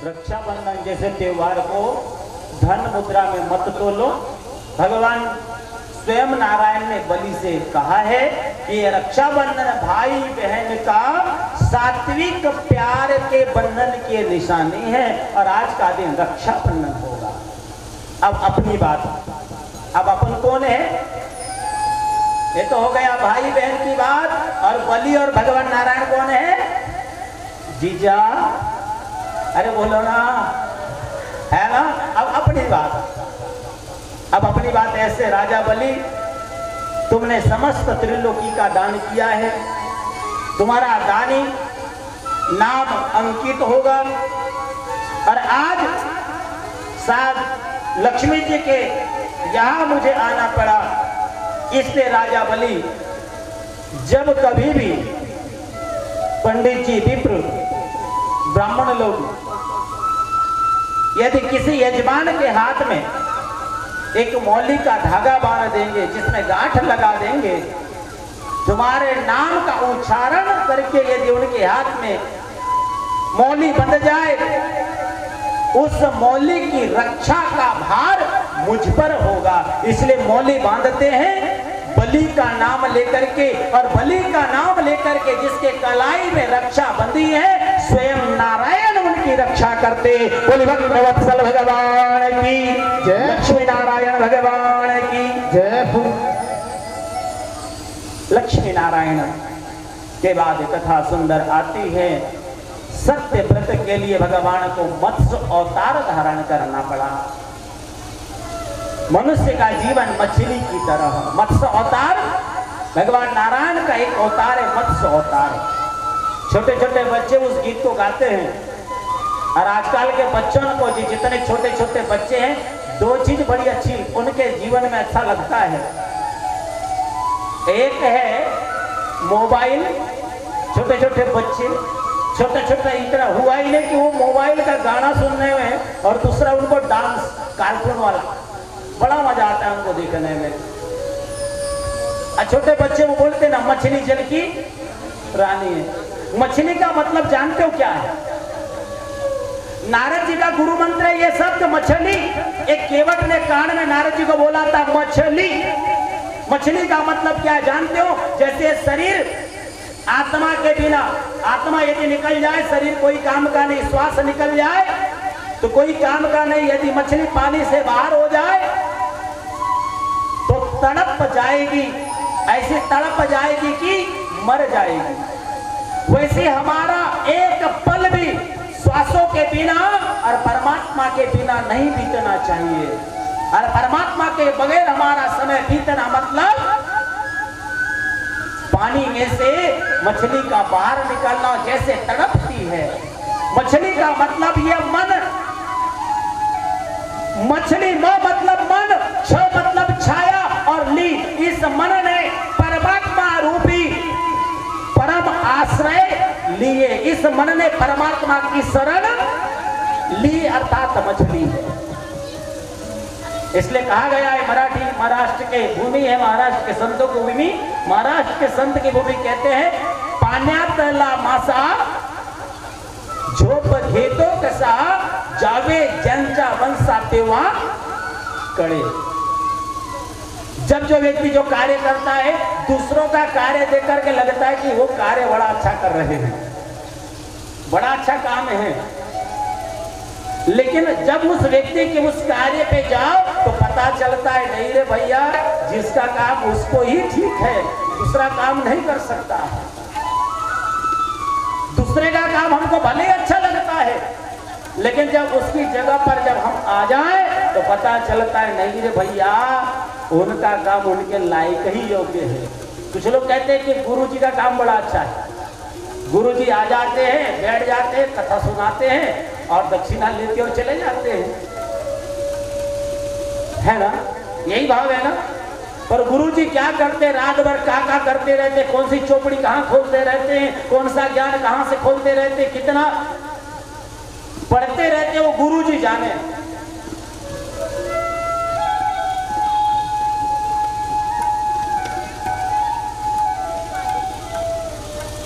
रक्षाबंधन जैसे त्योहार को धन मुद्रा में मत तोलो। भगवान स्वयं नारायण ने बलि से कहा है कि रक्षाबंधन भाई बहन का सात्विक प्यार के बंधन की निशानी है और आज का दिन रक्षाबंधन होगा। अब अपनी बात, अब अपन कौन है? ये तो हो गया भाई बहन की बात। और बलि और भगवान नारायण कौन है? जीजा, अरे बोलो ना, है ना? अब अपनी बात, अब अपनी बात ऐसे, राजा बलि तुमने समस्त त्रिलोकी का दान किया है, तुम्हारा दानी नाम अंकित होगा। और आज साथ लक्ष्मी जी के यहां मुझे आना पड़ा, इसलिए राजा बलि जब कभी भी पंडित जी, विप्र, ब्राह्मण लोग यदि किसी यजमान के हाथ में एक मौली का धागा बांध देंगे, जिसमें गांठ लगा देंगे, तुम्हारे नाम का उच्चारण करके यदि उनके हाथ में मौली बंध जाए, उस मौली की रक्षा का भार मुझ पर होगा। इसलिए मौली बांधते हैं बलि का नाम लेकर के, और बलि का नाम लेकर के जिसके कलाई में रक्षा बंधी है, स्वयं नारायण उनकी रक्षा करते। बोली भक्तवत्सल भगवान की जय, लक्ष्मी नारायण भगवान की जय। लक्ष्मी नारायण के बाद कथा सुंदर आती है। सत्य व्रत के लिए भगवान को मत्स्य अवतार धारण करना पड़ा। मनुष्य का जीवन मछली की तरह, मत्स्य अवतार भगवान नारायण का एक अवतार है, मत्स्य अवतार। छोटे छोटे बच्चे उस गीत को गाते हैं। और आजकल के बच्चों को जितने छोटे छोटे बच्चे हैं, दो चीज बड़ी अच्छी उनके जीवन में अच्छा लगता है। एक है मोबाइल, छोटे छोटे बच्चे, छोटे छोटे इतना हुआ ही नहीं कि वो मोबाइल का गाना सुनने में, और दूसरा उनको डांस कार्टून वाला बड़ा मजा आता है उनको देखने में। छोटे बच्चे वो बोलते ना, मछली जल की रानी है। मछली का मतलब जानते हो क्या है? नारद जी का गुरु मंत्र है ये शब्द मछली। एक केवट ने कान में नारद जी को बोला था मछली। मछली का मतलब क्या है जानते हो? जैसे शरीर आत्मा के बिना, आत्मा यदि निकल जाए शरीर कोई काम का नहीं, श्वास निकल जाए तो कोई काम का नहीं। यदि मछली पानी से बाहर हो जाए तो तड़प जाएगी, ऐसी तड़प जाएगी कि मर जाएगी। वैसे हमारा एक पल भी श्वासों के बिना और परमात्मा के बिना नहीं बीतना चाहिए। और परमात्मा के बगैर हमारा समय बीतना मतलब पानी में से मछली का बाहर निकलना जैसे तड़पती है। मछली का मतलब यह मन, मछली म मतलब मन, छ मतलब छाया, और ली इस मन ने परमात्मा रूपी परम आश्रय लिए। इस मन ने परमात्मा की शरण ली, अर्थात मछली है। इसलिए कहा गया है मराठी महाराष्ट्र के भूमि है, महाराष्ट्र के संतों की भूमि, महाराष्ट्र के संत की भूमि कहते हैं पाण्यातला मासा झोप घेतो कसा, जावे ज्यांच्या वंशा तेव्हा कळे। जब जो व्यक्ति जो कार्य करता है, दूसरों का कार्य देख करके लगता है कि वो कार्य बड़ा अच्छा कर रहे हैं, बड़ा अच्छा काम है, लेकिन जब उस व्यक्ति के उस कार्य पे जाओ तो पता चलता है नहीं रे भैया, जिसका काम उसको ही ठीक है, दूसरा काम नहीं कर सकता। दूसरे का काम हमको भले अच्छा लगता है, लेकिन जब उसकी जगह पर जब हम आ जाएं तो पता चलता है नहीं रे भैया, उनका काम उनके लायक ही योग्य है। कुछ लोग कहते हैं कि गुरुजी का काम बड़ा अच्छा है। गुरुजी आ जाते हैं, बैठ जाते हैं, कथा सुनाते हैं और दक्षिणा लेते और चले जाते हैं, है ना? यही भाव है ना? पर गुरुजी क्या करते, रात भर क्या करते रहते, कौन सी चौपड़ी कहाँ खोलते रहते हैं, कौन सा ज्ञान कहाँ से खोलते रहते, कितना पढ़ते रहते, वो गुरुजी जाने।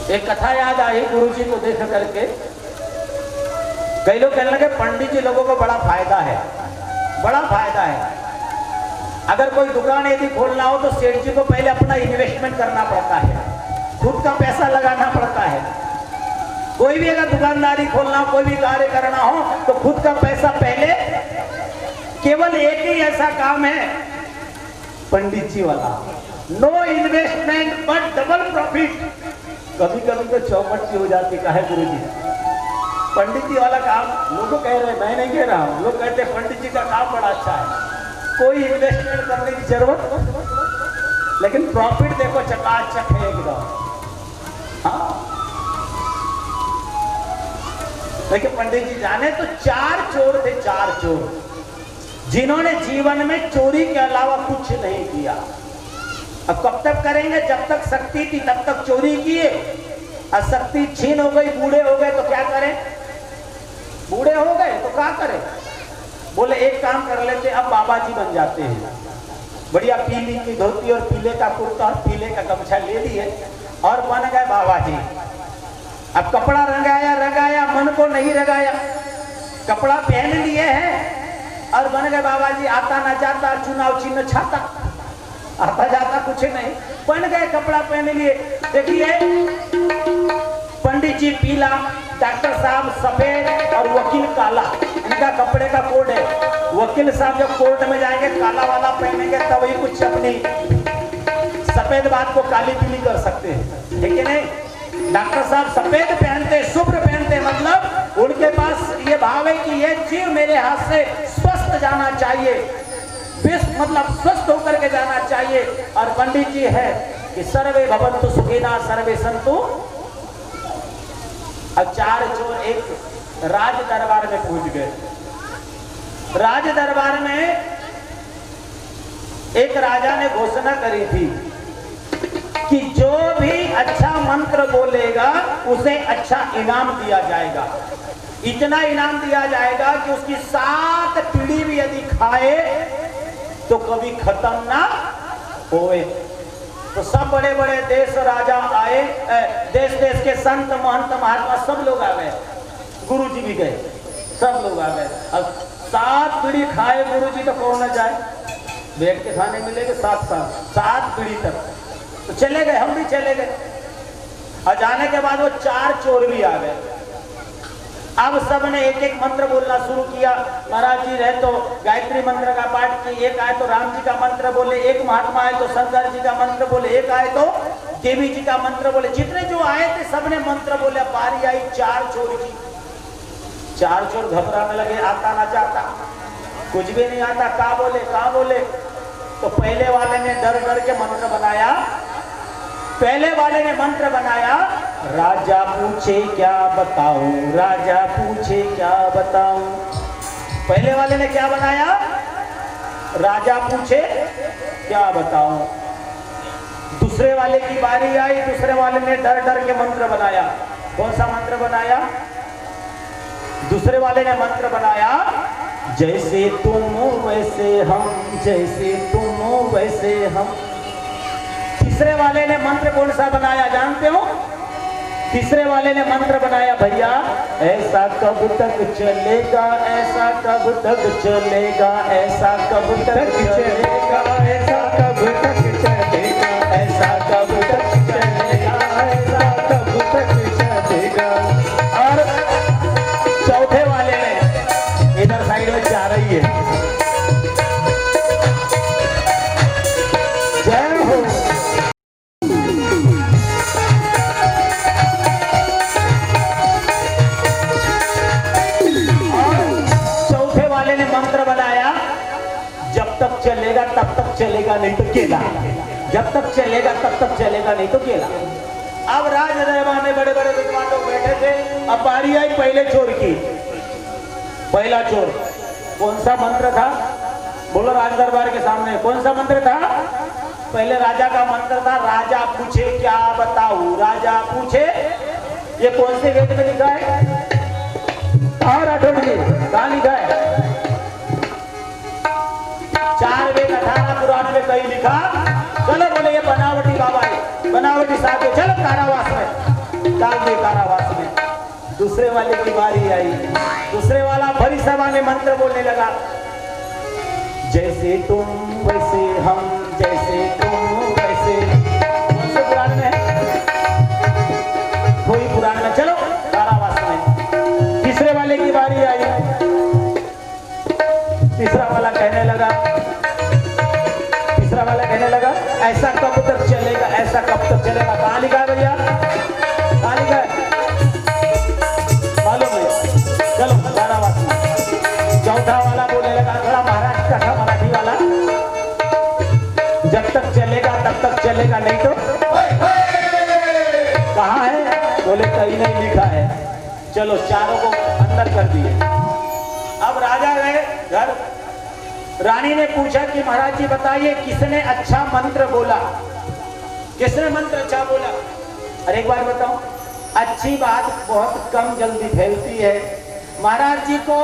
एक कथा याद आई गुरुजी को देख करके। कई लोग कहने लगे पंडित जी लोगों को बड़ा फायदा है, बड़ा फायदा है। अगर कोई दुकान यदि खोलना हो तो सेठ जी को पहले अपना इन्वेस्टमेंट करना पड़ता है, खुद का पैसा लगाना पड़ता है। कोई भी अगर दुकानदारी खोलना हो, कोई भी कार्य करना हो तो खुद का पैसा पहले। केवल एक ही ऐसा काम है पंडित जी वाला, no investment but double profit. कभी कभी तो चौपट की हो जाती है गुरु जी। पंडित जी वाला काम लोग कह रहे हैं, मैं नहीं कह रहा हूं, लोग कहते हैं पंडित जी का काम बड़ा अच्छा है, कोई इन्वेस्टमेंट करने की जरूरत, लेकिन प्रॉफिट देखो चकाचक है एकदम। हाँ, देखिए पंडित जी जाने तो 4 चोर थे, 4 चोर, जिन्होंने जीवन में चोरी के अलावा कुछ नहीं किया। अब कब तक करेंगे? जब तक शक्ति थी तब तक चोरी किए, और शक्ति छीन हो गई, बूढ़े हो गए तो क्या करें? बूढ़े हो गए तो क्या करें? बोले एक काम कर लेते, अब बाबा जी बन जाते हैं। बढ़िया पीली की धोती और पीले का कुर्ता और पीले का गमछा ले लिए और बन गए बाबा जी। अब कपड़ा रंगाया, मन को नहीं रंगाया, कपड़ा पहन लिए हैं और बन गए बाबा जी। आता ना जाता, चुनाव चिन्ह छाता, आता जाता कुछ नहीं, बन गए, कपड़ा पहन लिए। देखिए पंडित जी पीला, डॉक्टर साहब सफेद और वकील काला, इनका कपड़े का कोड है। वकील साहब जब कोर्ट में जाएंगे काला वाला पहनेंगे तभी कुछ अपनी सफेद बात को काली पीली कर सकते हैं, ठीक है नहीं? डॉक्टर साहब सफेद पहनते, शुभ्र पहनते, मतलब उनके पास ये भाव है कि ये जीव मेरे हाथ से स्वस्थ जाना चाहिए, मतलब स्वस्थ होकर के जाना चाहिए। और पंडित जी है कि सर्वे भवन्तु सुखिनः सर्वे सन्तु। अब 4 चोर एक राज दरबार में पहुंच गए। राज दरबार में एक राजा ने घोषणा करी थी कि जो भी अच्छा मंत्र बोलेगा उसे अच्छा इनाम दिया जाएगा। इतना इनाम दिया जाएगा कि उसकी 7 पीढ़ी भी यदि खाए तो कभी खत्म ना होए। तो सब बड़े बड़े देश राजा आए, देश देश के संत महंत महात्मा सब लोग आ गए, गुरु जी भी गए, सब लोग आ गए। अब 7 पीढ़ी खाए गुरु जी तो कौन न जाए, बैठ के खाने मिलेंगे 7 पीढ़ी तक। तो चले गए, हम भी चले गए। और जाने के बाद वो 4 चोर भी आ गए। अब सब ने एक एक मंत्र बोलना शुरू किया। महाराज जी रहे तो गायत्री मंत्र का पाठ किए, एक आए तो राम जी का मंत्र बोले, एक महात्मा आए तो शंकर जी का मंत्र बोले, एक आए तो देवी जी का मंत्र बोले। जितने जो आए थे सबने मंत्र बोले। बारी आई 4 चोर की। 4 चोर घबराने लगे, आता ना जाता, कुछ भी नहीं आता, कहाँ बोले। तो पहले वाले ने डर डर के मंत्र बनाया। पहले वाले ने मंत्र बनाया, राजा पूछे क्या बताऊं, राजा पूछे क्या बताऊं। पहले वाले ने क्या बनाया? राजा पूछे क्या बताऊं। दूसरे वाले की बारी आई, दूसरे वाले ने डर डर के मंत्र बनाया। कौन सा मंत्र बनाया? दूसरे वाले ने मंत्र बनाया, जैसे तुम वैसे हम, जैसे तुम वैसे हम। तीसरे वाले ने मंत्र कौन सा बनाया जानते हो? तीसरे वाले ने मंत्र बनाया, भैया ऐसा कब तक चलेगा, ऐसा कब तक चलेगा, ऐसा कब तक चलेगा, ऐसा कब तक चलेगा, ऐसा कब तक चलेगा, ऐसा कब तक चलेगा। और चौथे वाले ने इधर साइड में जा रही है, जय हो। चलेगा तब तक चलेगा, नहीं तो केला। जब तक चलेगा तब तक चलेगा, नहीं तो केला। अब राज दरबार में बड़े बड़े विद्वान लोग बैठे थे। अब बारी आई पहले चोर की। पहला चोर कौन सा मंत्र था? बोलो राज दरबार के सामने कौन सा मंत्र था? पहले राजा का मंत्र था, राजा पूछे क्या बताऊं, राजा पूछे। ये कौन से वेद में लिखा है? और राठौड़ जी कहाँ लिखा है? 4 वेद 18 पुराण में कहीं लिखा। चलो बोले ये बनावटी बाबा है, बनावटी साधु, चलो कारावास में डाल दे, कारावास में। दूसरे वाले की बारी आई। दूसरे वाला भरी सभा में मंत्र बोलने लगा, जैसे तुम वैसे हम, जैसे तुम वैसे। कौन से पुराण में है? कोई पुराण में। चलो कारावास में। तीसरे वाले की बारी आई। तीसरा वाला कहने लगा ऐसा कब तक चलेगा, ऐसा कब तक चलेगा। कहाँ लिखा है भैया, कहाँ लिखा है मालूम है? चलो कारावास में। चौथा वाला बोलने लगा, थोड़ा महाराष्ट्र का था मराठी वाला, जब तक चलेगा तब तक चलेगा, नहीं तो कहाँ है? बोले कहीं नहीं लिखा है। चलो चारों को अंदर कर दिए। अब राजा गए घर। रानी ने पूछा कि महाराज जी बताइए किसने अच्छा मंत्र बोला, किसने मंत्र अच्छा बोला। अरे एक बार बताओ, अच्छी बात बहुत कम जल्दी फैलती है। महाराज जी को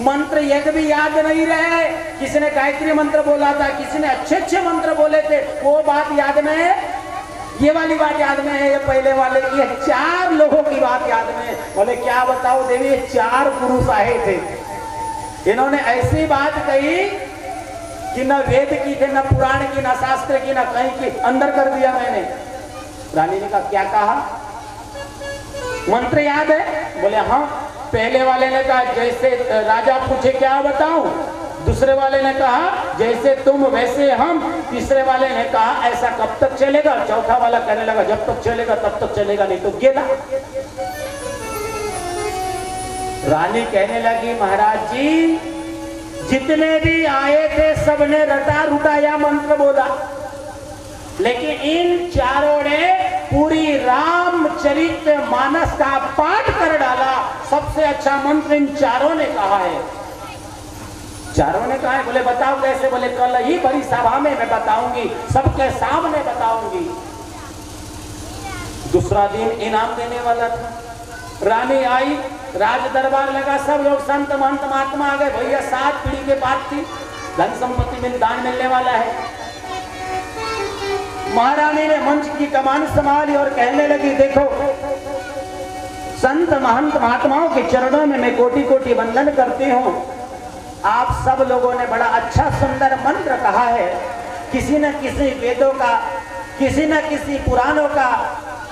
मंत्र एक भी याद नहीं रहे। किसी ने गायत्री मंत्र बोला था, किसी ने अच्छे अच्छे मंत्र बोले थे, वो बात याद में है, ये वाली बात याद में है, ये पहले वाले की है। 4 लोगों की बात याद में है। बोले क्या बताओ देवी, 4 पुरुष आए थे, इन्होंने ऐसी बात कही कि न वेद की थे, न पुराण की, न शास्त्र की, न कहीं की, अंदर कर दिया मैंने। रानी ने कहा क्या कहा, मंत्र याद है? बोले हाँ। पहले वाले ने कहा जैसे राजा पूछे क्या बताऊं। दूसरे वाले ने कहा जैसे तुम वैसे हम। तीसरे वाले ने कहा ऐसा कब तक चलेगा। चौथा वाला कहने लगा जब तक चलेगा तब तक चलेगा, नहीं तो गेला। रानी कहने लगी महाराज जी जितने भी आए थे सबने रटा रुटाया मंत्र बोला, लेकिन इन चारों ने पूरी रामचरित मानस का पाठ कर डाला। सबसे अच्छा मंत्र इन चारों ने कहा है। चारों ने कहा है। बोले बताओ कैसे। बोले कल ही बड़ी सभा में मैं बताऊंगी, सबके सामने बताऊंगी। दूसरा दिन इनाम देने वाला था। रानी आई, राज दरबार लगा, सब लोग संत महंत महात्मा आ गए। भैया 7 पीढ़ी के बाद थी, धन संपत्ति में दान मिलने वाला है। महारानी ने मंच की कमान संभाली और कहने लगी देखो संत महंत महात्माओं के चरणों में मैं कोटि कोटि वंदन करती हूँ। आप सब लोगों ने बड़ा अच्छा सुंदर मंत्र कहा है। किसी न किसी वेदों का, किसी न किसी पुराणों का,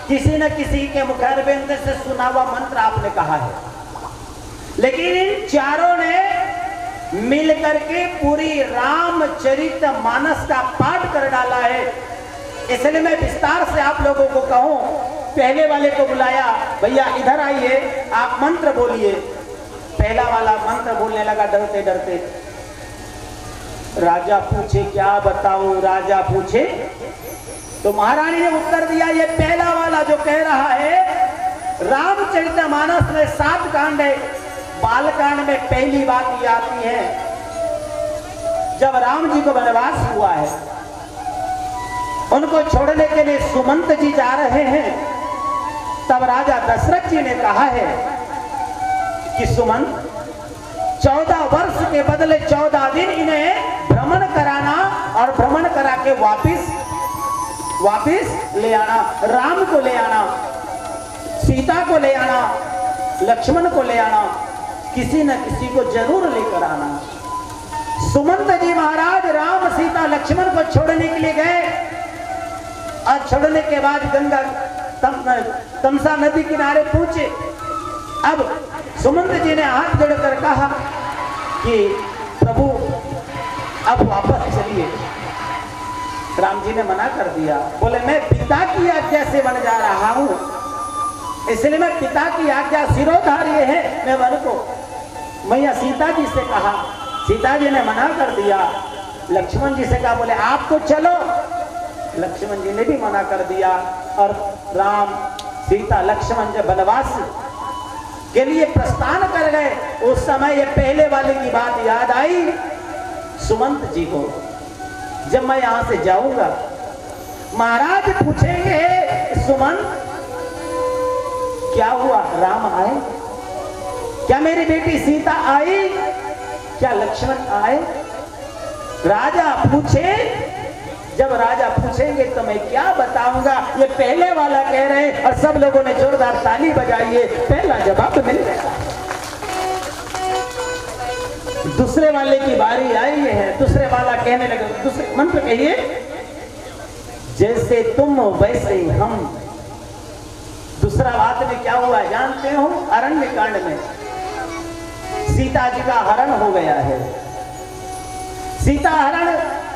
किसी न किसी के मुखारबिंद से सुना हुआ मंत्र आपने कहा है, लेकिन इन चारों ने मिल करके पूरी रामचरित मानस का पाठ कर डाला है। इसलिए मैं विस्तार से आप लोगों को कहूं। पहले वाले को बुलाया, भैया इधर आइए, आप मंत्र बोलिए। पहला वाला मंत्र बोलने लगा डरते डरते। राजा पूछे क्या बताऊं, राजा पूछे तो महारानी ने उत्तर दिया ये पहला वाला जो कह रहा है रामचरितमानस में 7 कांड है। बाल कांड में पहली बात ये आती है जब राम जी को वनवास हुआ है, उनको छोड़ने के लिए सुमंत जी जा रहे हैं, तब राजा दशरथ जी ने कहा है कि सुमंत 14 वर्ष के बदले 14 दिन इन्हें भ्रमण कराना और भ्रमण करा के वापिस ले आना। राम को ले आना, सीता को ले आना, लक्ष्मण को ले आना, किसी न किसी को जरूर लेकर आना। सुमंत जी महाराज राम सीता लक्ष्मण को छोड़ने के लिए गए और छोड़ने के बाद गंगा तमसा नदी किनारे पहुंचे। अब सुमंत जी ने हाथ जोड़कर कहा कि प्रभु अब वापस चलिए। राम जी ने मना कर दिया, बोले मैं पिता की आज्ञा से वन जा रहा हूं, इसलिए मैं पिता की आज्ञा सिरोधार्य है, मैं वन को। मैया सीता जी से कहा, सीता जी ने मना कर दिया। लक्ष्मण जी से कहा, बोले आप तो चलो। लक्ष्मण जी ने भी मना कर दिया और राम सीता लक्ष्मण जब वनवास के लिए प्रस्थान कर गए, उस समय ये पहले वाले की बात याद आई सुमंत जी को। जब मैं यहां से जाऊंगा महाराज पूछेंगे सुमंत क्या हुआ, राम आए क्या, मेरी बेटी सीता आई क्या, लक्ष्मण आए। राजा पूछे जब राजा पूछेंगे तो मैं क्या बताऊंगा। ये पहले वाला कह रहे हैं और सब लोगों ने जोरदार ताली बजाई है, पहला जवाब मिल गया। दूसरे वाले की बारी आई है, दूसरे वाला कहने लगे, दूसरे मंत्र कहिए, जैसे तुम वैसे हम। दूसरा बात में क्या हुआ जानते हो? अरण्य कांड में सीता जी का हरण हो गया है। सीता हरण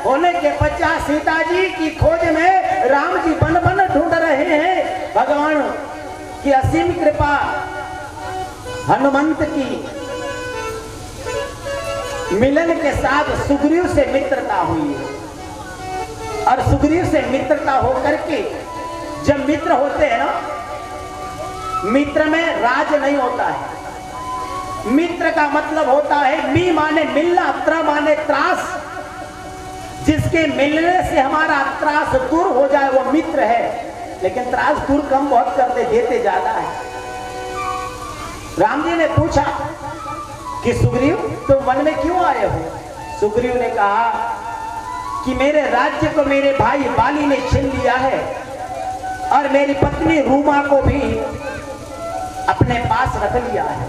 होने के पश्चात सीता जी की खोज में राम जी बन बन ढूंढ रहे हैं। भगवान की असीम कृपा, हनुमंत की मिलन के साथ सुग्रीव से मित्रता हुई है। और सुग्रीव से मित्रता होकर के जब मित्र होते हैं ना, मित्र में राज नहीं होता है। मित्र का मतलब होता है मी माने मिलना, त्र माने त्रास। जिसके मिलने से हमारा त्रास दूर हो जाए वो मित्र है। लेकिन त्रास दूर कम बहुत करते, देते ज्यादा है। राम जी ने पूछा कि सुग्रीव तुम वन में क्यों आए हो? सुग्रीव ने कहा कि मेरे राज्य को मेरे भाई बाली ने छीन लिया है और मेरी पत्नी रूमा को भी अपने पास रख लिया है।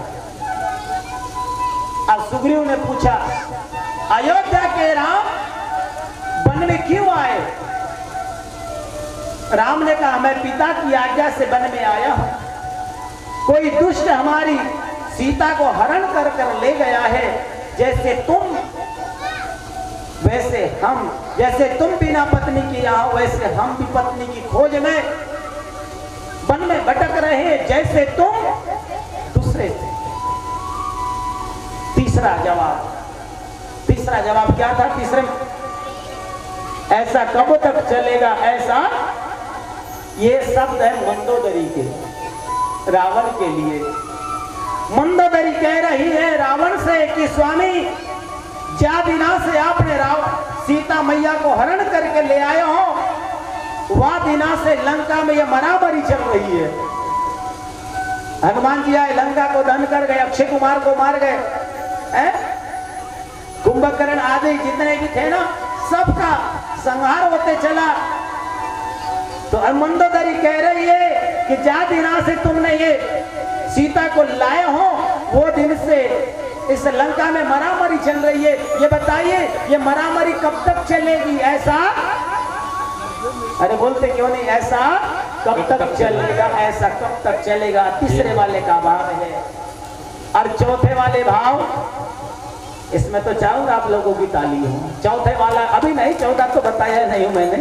अब सुग्रीव ने पूछा, अयोध्या के राम वन में क्यों आए? राम ने कहा, मैं पिता की आज्ञा से वन में आया हूं। कोई दुष्ट हमारी सीता को हरण कर कर ले गया है। जैसे तुम वैसे हम, जैसे तुम बिना पत्नी की आओ वैसे हम भी पत्नी की खोज में वन में भटक रहे हैं, जैसे तुम दूसरे से। तीसरा जवाब क्या था? तीसरे में ऐसा कब तक चलेगा? ऐसा, ये शब्द है मंदोदरी के, रावण के लिए। मंदोदरी कह रही है रावण से कि स्वामी, ज्या दिना से आपने सीता मैया को हरण करके ले आए हो, वह दिना से लंका में यह मरामरी चल रही है। हनुमान जी आए, लंका को दहन कर गए, अक्षय कुमार को मार गए, कुंभकर्ण आदि जितने भी थे ना, सबका संहार होते चला। तो मंदोदरी कह रही है कि जा दिना से तुमने ये सीता को लाए हो, वो दिन से इस लंका में मरामरी चल रही है। ये बताइए, ये मरामरी कब तक चलेगी? ऐसा, अरे बोलते क्यों नहीं? ऐसा कब तक चलेगा? ऐसा कब तक चलेगा? तीसरे वाले का भाव है। और चौथे वाले भाव, इसमें तो चाहूंगा आप लोगों की ताली हो। चौथे वाला अभी नहीं, चौथा तो बताया नहीं हूं मैंने।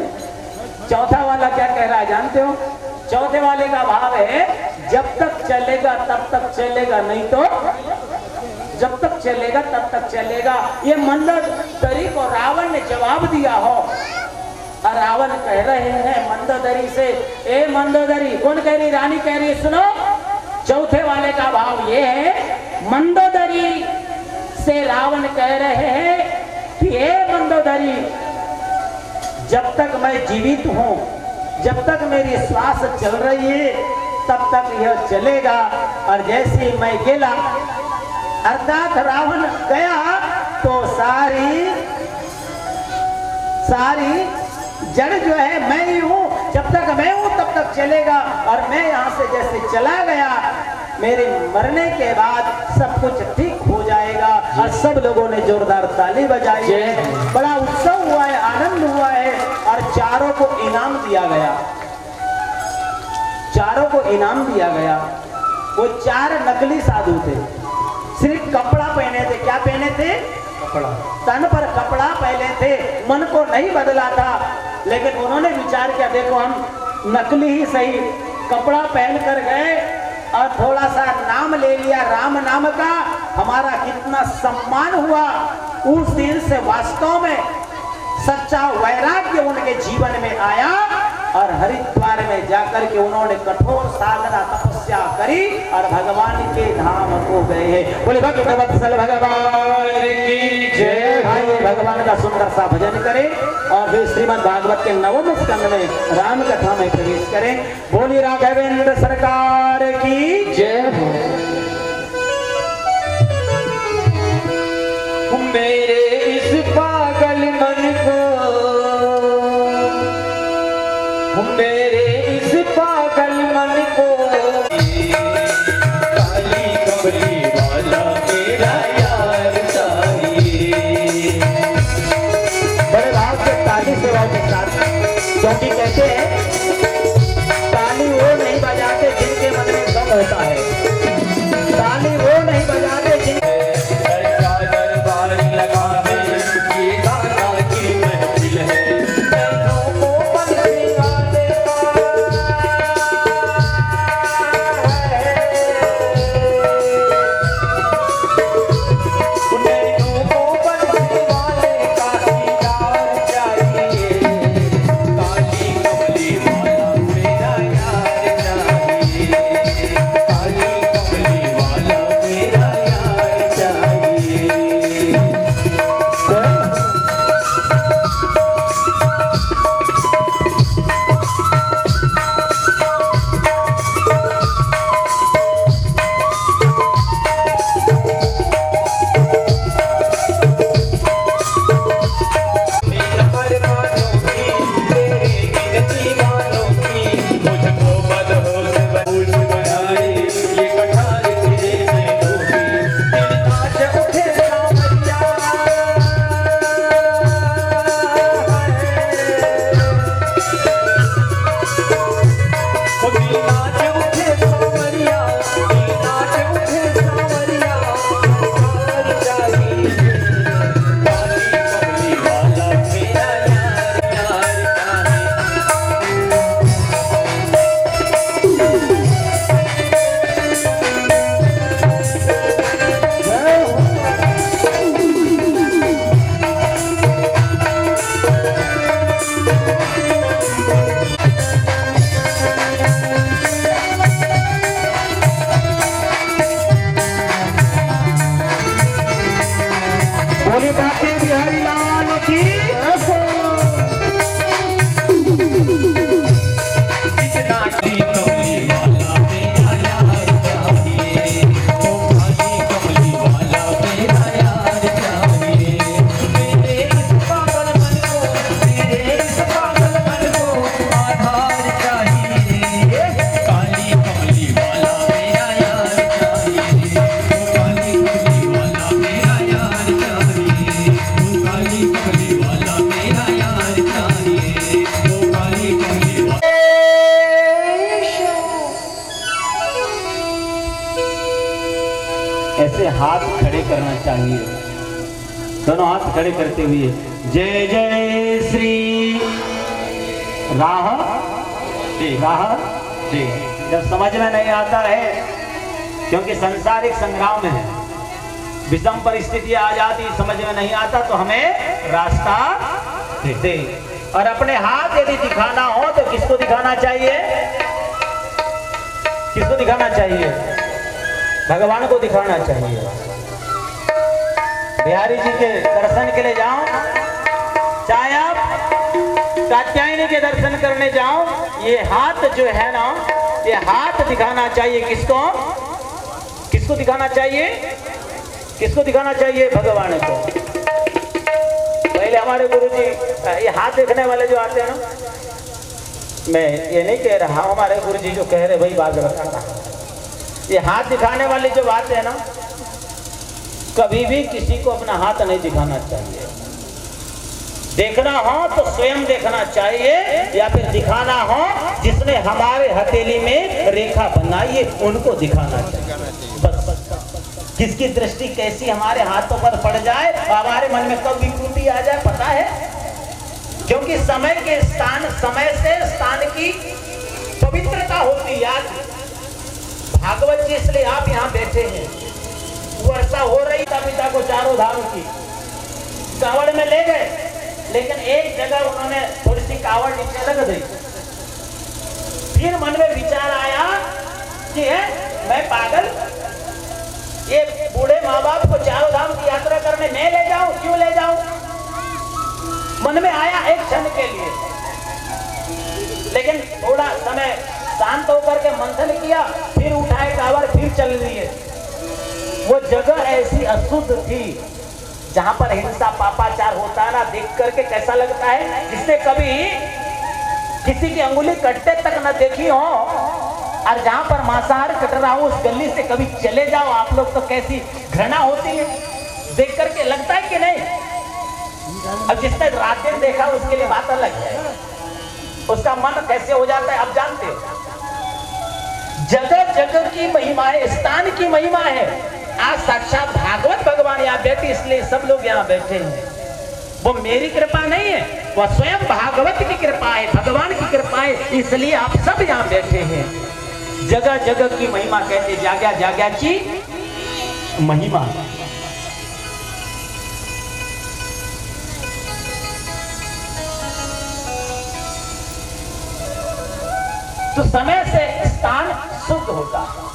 चौथा वाला क्या कह रहा है जानते हो? चौथे वाले का भाव है, जब तक चलेगा तब तक चलेगा, नहीं तो जब तक चलेगा तब तक चलेगा। ये मंदोदरी को रावण ने जवाब दिया हो। और रावण कह रहे हैं मंदोदरी से, ए मंदोदरी, कौन कह रही? रानी कह रही है, सुनो। चौथे वाले का भाव ये है, मंदोदरी से रावण कह रहे हैं कि ए मंदोदरी, जब तक मैं जीवित हूं, जब तक मेरी श्वास चल रही है, तब तक यह चलेगा। और जैसे मैं गेला, अर्थात रावण गया, तो सारी जड़ जो है मैं ही हूं। जब तक मैं हूं तब तक चलेगा। और मैं यहां से जैसे चला गया, मेरे मरने के बाद सब कुछ ठीक हो जाएगा। और सब लोगों ने जोरदार ताली बजाई है, बड़ा उत्सव हुआ है, आनंद हुआ है। और चारों को इनाम दिया गया, चारों को इनाम दिया गया। वो चार नकली साधु थे, सिर्फ कपड़ा पहने थे। क्या पहने थे? कपड़ा, तन पर कपड़ा पहने थे, मन को नहीं बदला था। लेकिन उन्होंने विचार किया, देखो हम नकली ही सही, कपड़ा पहन कर गए और थोड़ा सा नाम ले लिया राम नाम का, हमारा कितना सम्मान हुआ। उस दिन से वास्तव में सच्चा वैराग्य उनके जीवन में आया। और हरिद्वार में जाकर के उन्होंने कठोर साधना तपस्या करी और भगवान के धाम को गए हैं। बोले भक्तवत्सल भगवान की जय। आइए भगवान का सुंदर सा भजन करें और फिर श्रीमद् भागवत के नवम स्कंद में राम कथा में प्रवेश करें। बोली राघवेंद्र सरकार की जय। मेरे इस पागल मन को मेरे इस पागल मन को काली कमली वाला मेरा यार चाहिए। बड़े भाव से ताली सेवा के साथ, क्योंकि कहते हैं ताली वो नहीं बजाते जिनके मन में गम होता है, ताली वो नहीं बजाते जिनके ऐसे हाथ खड़े करना चाहिए, दोनों हाथ खड़े करते हुए जय जय श्री राह जी। जब समझ में नहीं आता है, क्योंकि संसारिक संग्राम है, विषम परिस्थिति आ जाती, समझ में नहीं आता तो हमें रास्ता दे। और अपने हाथ यदि दिखाना हो तो किसको दिखाना चाहिए? किसको दिखाना चाहिए? भगवान को दिखाना चाहिए। बिहारी जी के दर्शन के लिए जाओ, चाहे आप कात्यायनी के दर्शन करने जाओ, ये हाथ जो है ना, ये हाथ दिखाना चाहिए किसको? किसको दिखाना चाहिए? किसको दिखाना चाहिए? भगवान को। पहले हमारे गुरुजी ये हाथ देखने वाले जो आते हैं ना, मैं ये नहीं कह रहा, हमारे गुरुजी जो कह रहे भाई बात रखा, ये हाथ दिखाने वाले जो बात है ना, कभी भी किसी को अपना हाथ नहीं दिखाना चाहिए। देखना हो तो स्वयं देखना चाहिए, या फिर दिखाना हो जिसने हमारे हथेली में रेखा बनाई है उनको दिखाना चाहिए। बस किसकी दृष्टि कैसी हमारे हाथों पर पड़ जाए, हमारे मन में कब विकृति आ जाए पता है, क्योंकि समय के स्थान, समय से स्थान की पवित्रता होती है। आज भागवत जी इसलिए आप यहाँ बैठे हैं, वर्षा हो रही, पिता को चारों धाम की कावड़ में ले गए, लेकिन एक जगह उन्होंने थोड़ी सी कावड़ नीचे रख दी। फिर मन में विचार आया कि है मैं पागल, ये बूढ़े माँ बाप को चारों धाम की यात्रा करने मैं ले जाऊं, क्यों ले जाऊं? मन में आया एक क्षण के लिए, लेकिन थोड़ा समय शांत होकर के मंथन किया, फिर उठाए कावड़, फिर चल दिए। वो जगह ऐसी अशुद्ध थी जहां पर हिंसा पापाचार होता है ना, देख करके कैसा लगता है, जिसने कभी किसी की अंगुली कटते तक न देखी हो, और जहां पर मांसाहार कट रहा हो उस गली से कभी चले जाओ आप लोग तो कैसी घृणा होती है, देख करके लगता है कि नहीं। अब जिसने रात दिन देखा उसके लिए बात अलग है, उसका मन कैसे हो जाता है आप जानते हो। जगह जगह की महिमा है, स्थान की महिमा है। आज साक्षात भागवत भगवान यहाँ बैठे, इसलिए सब लोग यहाँ बैठे हैं। वो मेरी कृपा नहीं है, वह स्वयं भागवत की कृपा है, भगवान की कृपा है, इसलिए आप सब यहाँ बैठे हैं। जगह जगह की महिमा कहते, जाग्या जाग्या की महिमा। तो समय से स्थान शुद्ध होता है।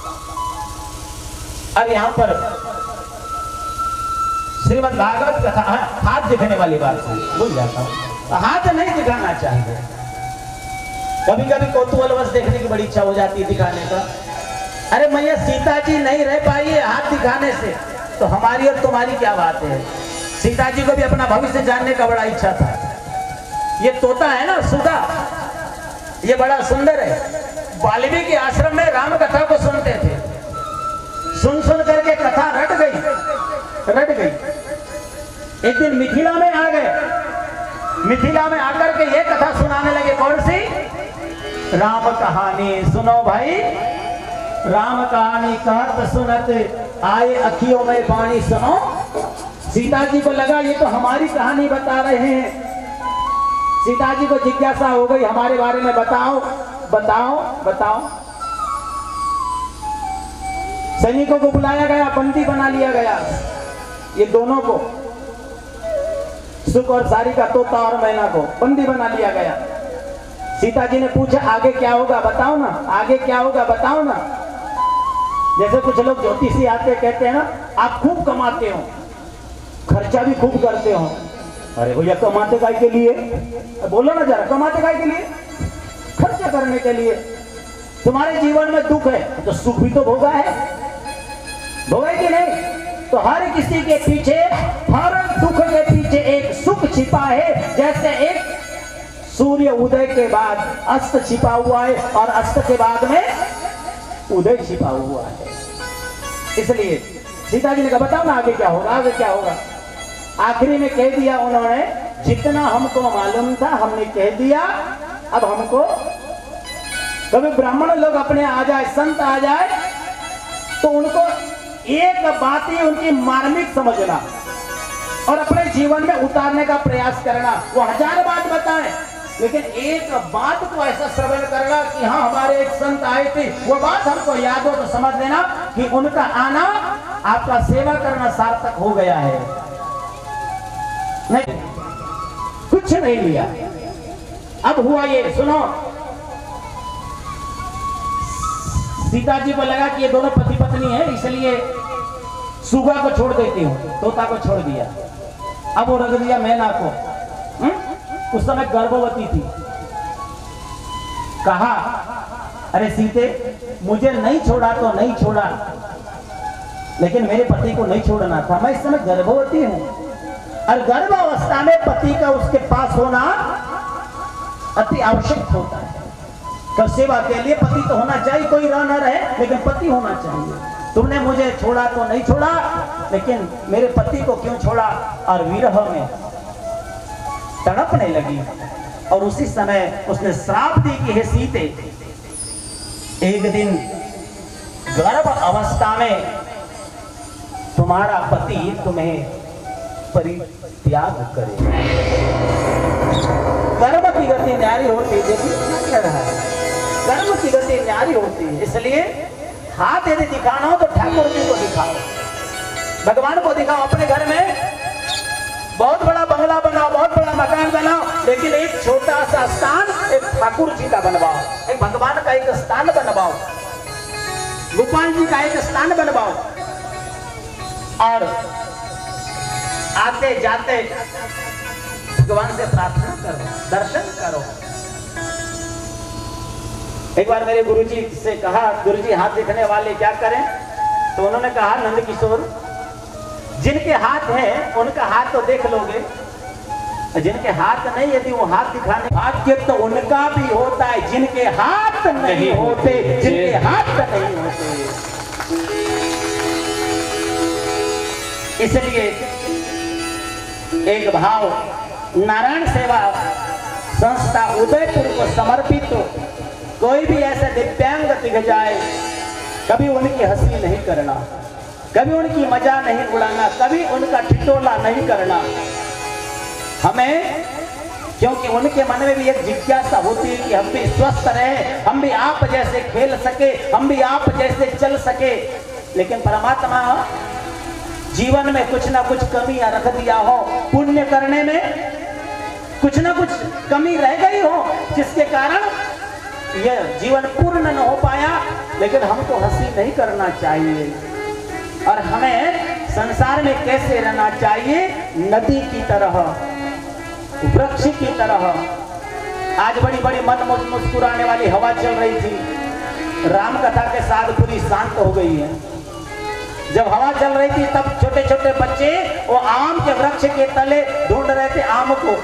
अब यहां पर श्रीमद् भागवत कथा, हाथ दिखाने वाली बात भूल जाता हूं, हाथ नहीं दिखाना चाहिए। कभी कभी कौतूहलवश देखने की बड़ी इच्छा हो जाती है दिखाने का। अरे मैया सीता जी नहीं रह पाई है हाथ दिखाने से, तो हमारी और तुम्हारी क्या बात है। सीता जी को भी अपना भविष्य जानने का बड़ा इच्छा था। ये तोता है ना सुधा, ये बड़ा सुंदर है। वाल्मीकि आश्रम में राम कथा को सुनते थे, सुन सुन करके कथा रट गई। एक दिन मिथिला में आ गए, मिथिला में आकर के ये कथा सुनाने लगे। कौन सी? राम कहानी। सुनो भाई, राम कहानी कहत सुनत आए अखियों में पानी। सुनो, सीता जी को लगा ये तो हमारी कहानी बता रहे हैं। सीता जी को जिज्ञासा हो गई, हमारे बारे में बताओ बताओ बताओ। सैनिकों को बुलाया गया, बंदी बना लिया गया, ये दोनों को, सुख और सारिका, तोता और मैना को बंदी बना लिया गया। सीता जी ने पूछा आगे क्या होगा बताओ ना, आगे क्या होगा बताओ ना। जैसे कुछ लोग ज्योतिषी आते कहते हैं ना, आप खूब कमाते हो, खर्चा भी खूब करते हो। अरे भैया कमाते काय के लिए? बोलो ना जरा, कमाते काय के लिए? खर्चा करने के लिए। तुम्हारे जीवन में दुख है तो सुख भी तो भोगा है, भोगा कि नहीं? तो हर किसी के पीछे, हर दुख के पीछे एक सुख छिपा है। जैसे एक सूर्य उदय के बाद अस्त छिपा हुआ है और अस्त के बाद में उदय छिपा हुआ है। इसलिए सीता जी ने कहा बताओ ना आगे क्या होगा, आगे क्या होगा। आखिरी में कह दिया उन्होंने, जितना हमको मालूम था हमने कह दिया, अब हमको कभी ब्राह्मण लोग अपने आ जाए, संत आ जाए, तो उनको एक बात ही उनकी मार्मिक समझना और अपने जीवन में उतारने का प्रयास करना। वो 1000 बात बताएं, लेकिन एक बात को ऐसा श्रवण करना कि हाँ हमारे एक संत आए थे, वो बात हमको याद हो तो समझ लेना कि उनका आना आपका सेवा करना सार्थक हो गया है। नहीं, कुछ नहीं लिया। अब हुआ ये, सुनो, सीता जी को लगा कि ये दोनों पति पत्नी है, इसलिए सुगा को छोड़ देती हूँ, तोता को छोड़ दिया। अब वो रख दिया मैना को। उस समय गर्भवती थी। कहा अरे सीते, मुझे नहीं छोड़ा तो नहीं छोड़ा, लेकिन मेरे पति को नहीं छोड़ना था। मैं इस समय गर्भवती हूँ और गर्भावस्था में पति का उसके पास होना अति आवश्यक होता है। तो सेवा के लिए पति तो होना चाहिए, कोई रह न रहे लेकिन पति होना चाहिए। तुमने मुझे छोड़ा तो नहीं छोड़ा, लेकिन मेरे पति को क्यों छोड़ा? और विरह में तड़पने लगी और उसी समय उसने श्राप दी कि हे सीते, एक दिन गर्भ अवस्था में तुम्हारा पति तुम्हें परित्याग करे। गर्भ की गति न्यारी होती, देखिए क्या कह रहा है, गर्भ की गति न्यारी होती है। इसलिए हाथ यदि दिखाना हो तो ठाकुर जी को दिखाओ, भगवान को दिखाओ। अपने घर में बहुत बड़ा बंगला बनाओ, बहुत बड़ा मकान बनाओ, लेकिन एक छोटा सा स्थान एक ठाकुर जी का बनवाओ, एक भगवान का एक स्थान बनवाओ, गोपाल जी का एक स्थान बनवाओ और आते जाते भगवान से प्रार्थना करो, दर्शन करो। एक बार मेरे गुरुजी से कहा, गुरुजी हाथ दिखने वाले क्या करें? तो उन्होंने कहा नंद किशोर, जिनके हाथ हैं उनका हाथ तो देख लोगे, जिनके हाथ नहीं, यदि वो हाथ दिखाने, भाग्य तो उनका भी होता है जिनके हाथ नहीं होते, जिनके हाथ नहीं होते। इसलिए एक भाव नारायण सेवा संस्था उदयपुर को समर्पित हो। कोई भी ऐसा दिव्यांग दिख जाए, कभी उनकी हंसी नहीं करना, कभी उनकी मजा नहीं उड़ाना, कभी उनका ठिठोला नहीं करना। हमें, क्योंकि उनके मन में भी एक जिज्ञासा होती है कि हम भी स्वस्थ रहे, हम भी आप जैसे खेल सके, हम भी आप जैसे चल सके। लेकिन परमात्मा जीवन में कुछ ना कुछ कमियां रख दिया हो, पुण्य करने में कुछ ना कुछ कमी रह गई हो, जिसके कारण यह जीवन पूर्ण न हो पाया। लेकिन हमको हंसी नहीं करना चाहिए और हमें संसार में कैसे रहना चाहिए? नदी की तरह, वृक्ष की तरह। आज बड़ी बड़ी मन मुस्कुराने वाली हवा चल रही थी, राम कथा के साथ पूरी शांत हो गई है। जब हवा चल रही थी तब छोटे छोटे बच्चे वो आम के वृक्ष के तले ढूंढ रहे थे आम को।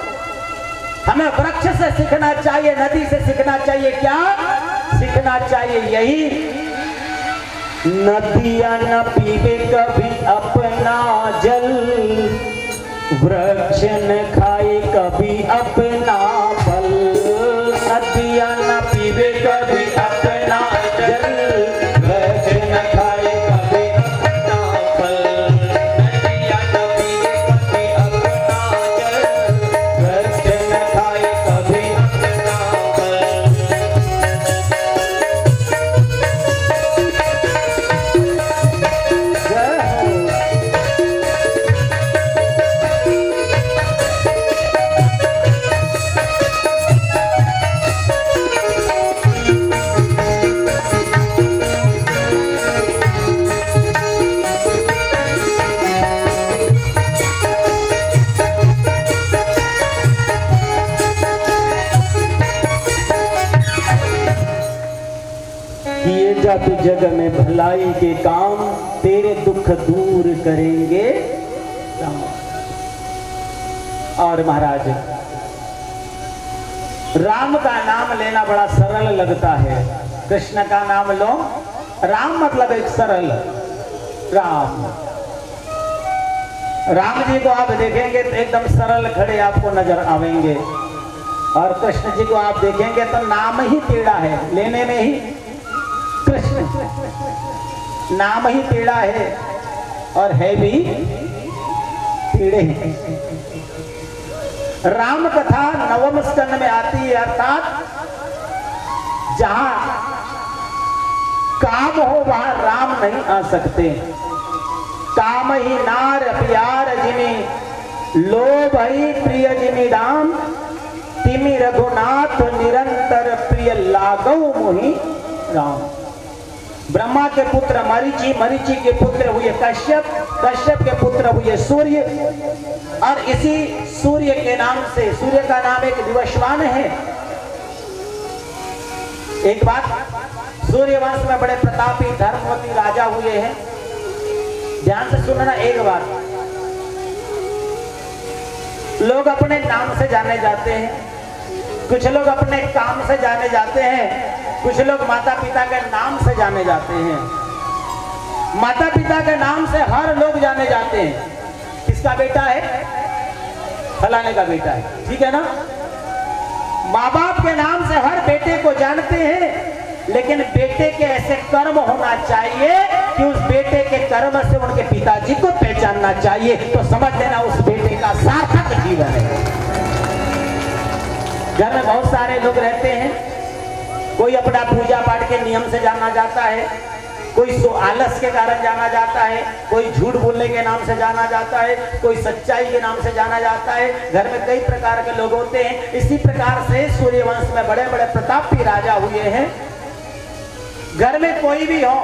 हमें वृक्ष से सीखना चाहिए, नदी से सीखना चाहिए। क्या सीखना चाहिए? यही, नदियां न पीवे कभी अपना जल, वृक्ष न खाए कभी अपना फल। नदियां न पीवे कभी अपना जल, वृक्ष न खाए कभी अपना फल। नदियां न पीवे कभी अपना जल, वृक्ष न खाए कभी अपना फल। जब जग में भलाई के काम, तेरे दुख दूर करेंगे राम। और महाराज, राम का नाम लेना बड़ा सरल लगता है। कृष्ण का नाम लो, राम मतलब एक सरल राम। राम जी को आप देखेंगे तो एकदम सरल खड़े आपको नजर आवेंगे, और कृष्ण जी को आप देखेंगे तो नाम ही टेढ़ा है, लेने में ही कृष्ण नाम ही टेढ़ा है और है भी टेढ़े। राम कथा नवम स्कंद में आती है, अर्थात जहां काम हो वहां राम नहीं आ सकते। काम ही नार प्यार जिमी, लोभ ही प्रिय जिमी राम, तिमि रघुनाथ निरंतर प्रिय लागव मोहि राम। ब्रह्मा के पुत्र मरीचि, मरीचि के पुत्र हुए कश्यप, कश्यप के पुत्र हुए सूर्य, और इसी सूर्य के नाम से, सूर्य का नाम एक दिवसवान है। एक बात, सूर्य वंश में बड़े प्रतापी धर्मवती राजा हुए हैं। ध्यान से सुनना एक बात, लोग अपने नाम से जाने जाते हैं, कुछ लोग अपने काम से जाने जाते हैं, कुछ लोग माता पिता के नाम से जाने जाते हैं। माता पिता के नाम से हर लोग जाने जाते हैं। किसका बेटा है? फलाने का बेटा है, ठीक है ना। माँ बाप के नाम से हर बेटे को जानते हैं, लेकिन बेटे के ऐसे कर्म होना चाहिए कि उस बेटे के कर्म से उनके पिताजी को पहचानना चाहिए, तो समझ लेना उस बेटे का सार्थक जीवन है। घर में बहुत सारे लोग रहते हैं, कोई अपना पूजा पाठ के नियम से जाना जाता है, कोई आलस के कारण जाना जाता है, कोई झूठ बोलने के नाम से जाना जाता है, कोई सच्चाई के नाम से जाना जाता है। घर में कई प्रकार के लोग होते हैं। इसी प्रकार से सूर्यवंश में बड़े बड़े प्रतापी राजा हुए हैं। घर में कोई भी हो,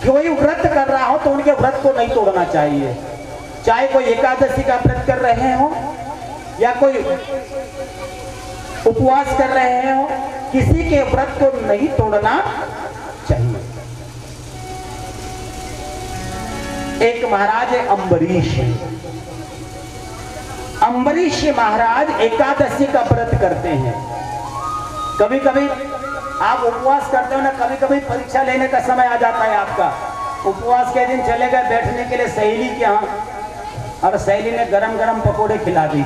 कोई व्रत कर रहा हो तो उनके व्रत को नहीं तोड़ना चाहिए। चाहे कोई एकादशी का व्रत कर रहे हो या कोई उपवास कर रहे हो, किसी के व्रत को नहीं तोड़ना चाहिए। एक महाराज है अम्बरीश, अम्बरीश महाराज एकादशी का व्रत करते हैं। कभी कभी आप उपवास करते हो ना, कभी कभी परीक्षा लेने का समय आ जाता है आपका, उपवास के दिन चले गए बैठने के लिए सहेली के यहाँ, और सहेली ने गरम गरम पकोड़े खिला दी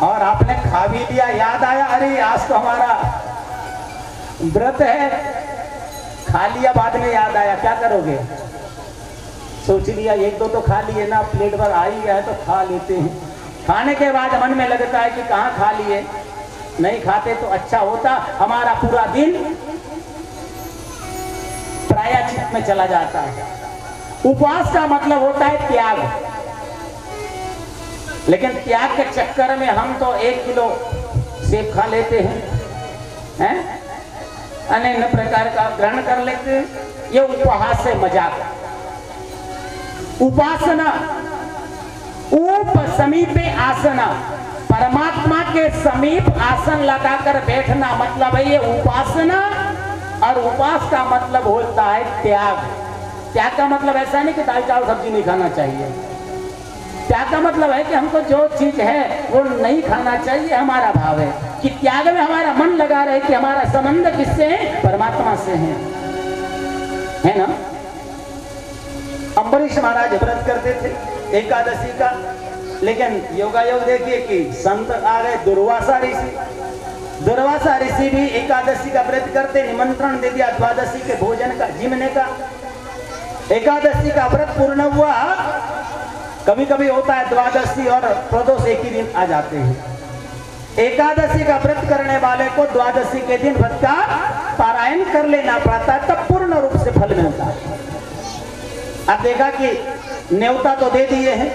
और आपने खा भी लिया, याद आया अरे आज तो हमारा व्रत है, खा लिया, बाद में याद आया, क्या करोगे? सोच लिया एक दो तो खा लिए ना, प्लेट भर आ ही गया है तो खा लेते हैं। खाने के बाद मन में लगता है कि कहाँ खा लिए, नहीं खाते तो अच्छा होता, हमारा पूरा दिन प्रायश्चित में चला जाता है। उपवास का मतलब होता है त्याग, लेकिन त्याग के चक्कर में हम तो 1 किलो सेब खा लेते हैं, अन्य प्रकार का ग्रहण कर लेते हैं। ये उपहास से मजाक। उपासना, उप समीपे आसना, परमात्मा के समीप आसन लगाकर बैठना मतलब है ये उपासना। और उपास का मतलब होता है त्याग। त्याग का मतलब ऐसा नहीं कि दाल चावल सब्जी नहीं खाना चाहिए, त्याग का मतलब है कि हमको जो चीज है वो नहीं खाना चाहिए। हमारा भाव है कि त्याग में हमारा मन लगा रहे कि हमारा संबंध किससे है? परमात्मा से है ना। अम्बरीश महाराज व्रत करते थे एकादशी का, लेकिन योगायोग देखिए कि संत आ गए दुर्वासा ऋषि। दुर्वासा ऋषि भी एकादशी का व्रत करते, निमंत्रण दे दिया द्वादशी के भोजन का, जिमने का। एकादशी का व्रत पूर्ण हुआ, कभी कभी होता है द्वादशी और प्रदोष एक ही दिन आ जाते हैं। एकादशी का व्रत करने वाले को द्वादशी के दिन व्रत का पारायण कर लेना पड़ता है, तब पूर्ण रूप से फल मिलता है। अब देखा कि न्योता तो दे दिए हैं,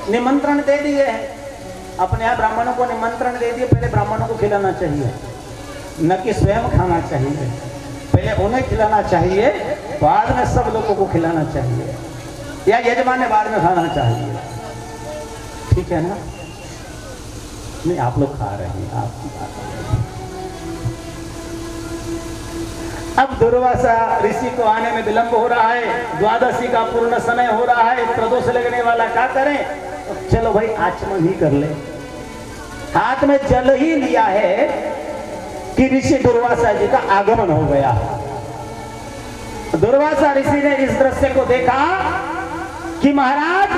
निमंत्रण दे दिए हैं, अपने यहाँ ब्राह्मणों को निमंत्रण दे दिए, पहले ब्राह्मणों को खिलाना चाहिए, न कि स्वयं खाना चाहिए। पहले उन्हें खिलाना चाहिए, बाद में सब लोगों को खिलाना चाहिए, या यजमान ने बाद में खाना चाहिए। ठीक है ना? नहीं, आप लोग खा रहे हैं, आपकी बात है। अब दुर्वासा ऋषि को आने में विलंब हो रहा है, द्वादशी का पूर्ण समय हो रहा है, प्रदोष लगने वाला, क्या करें? तो चलो भाई आचमन ही कर ले। हाथ में जल ही लिया है कि ऋषि दुर्वासा जी का आगमन हो गया। दुर्वासा ऋषि ने इस दृश्य को देखा कि महाराज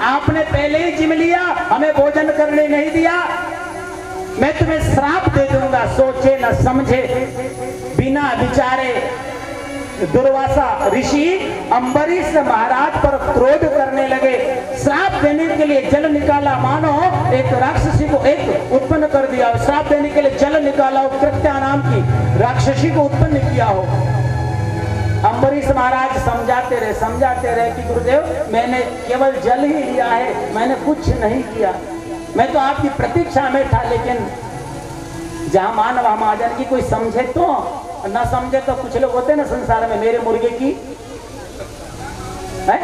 आपने पहले ही जिम लिया, हमें भोजन करने नहीं दिया, मैं तुम्हें श्राप दे दूंगा। सोचे न समझे, बिना विचारे दुर्वासा ऋषि अम्बरीश महाराज पर क्रोध करने लगे। श्राप देने के लिए जल निकाला, मानो एक राक्षसी को एक उत्पन्न कर दिया। श्राप देने के लिए जल निकाला, कृत्या नाम की राक्षसी को उत्पन्न किया हो। अम्बरीश महाराज समझाते रहे कि गुरुदेव मैंने केवल जल ही लिया है, मैंने कुछ नहीं किया, मैं तो आपकी प्रतीक्षा में था। लेकिन जहां मानव महाजन की कोई समझे तो, ना समझे तो कुछ लोग होते ना संसार में, मेरे मुर्गे की है?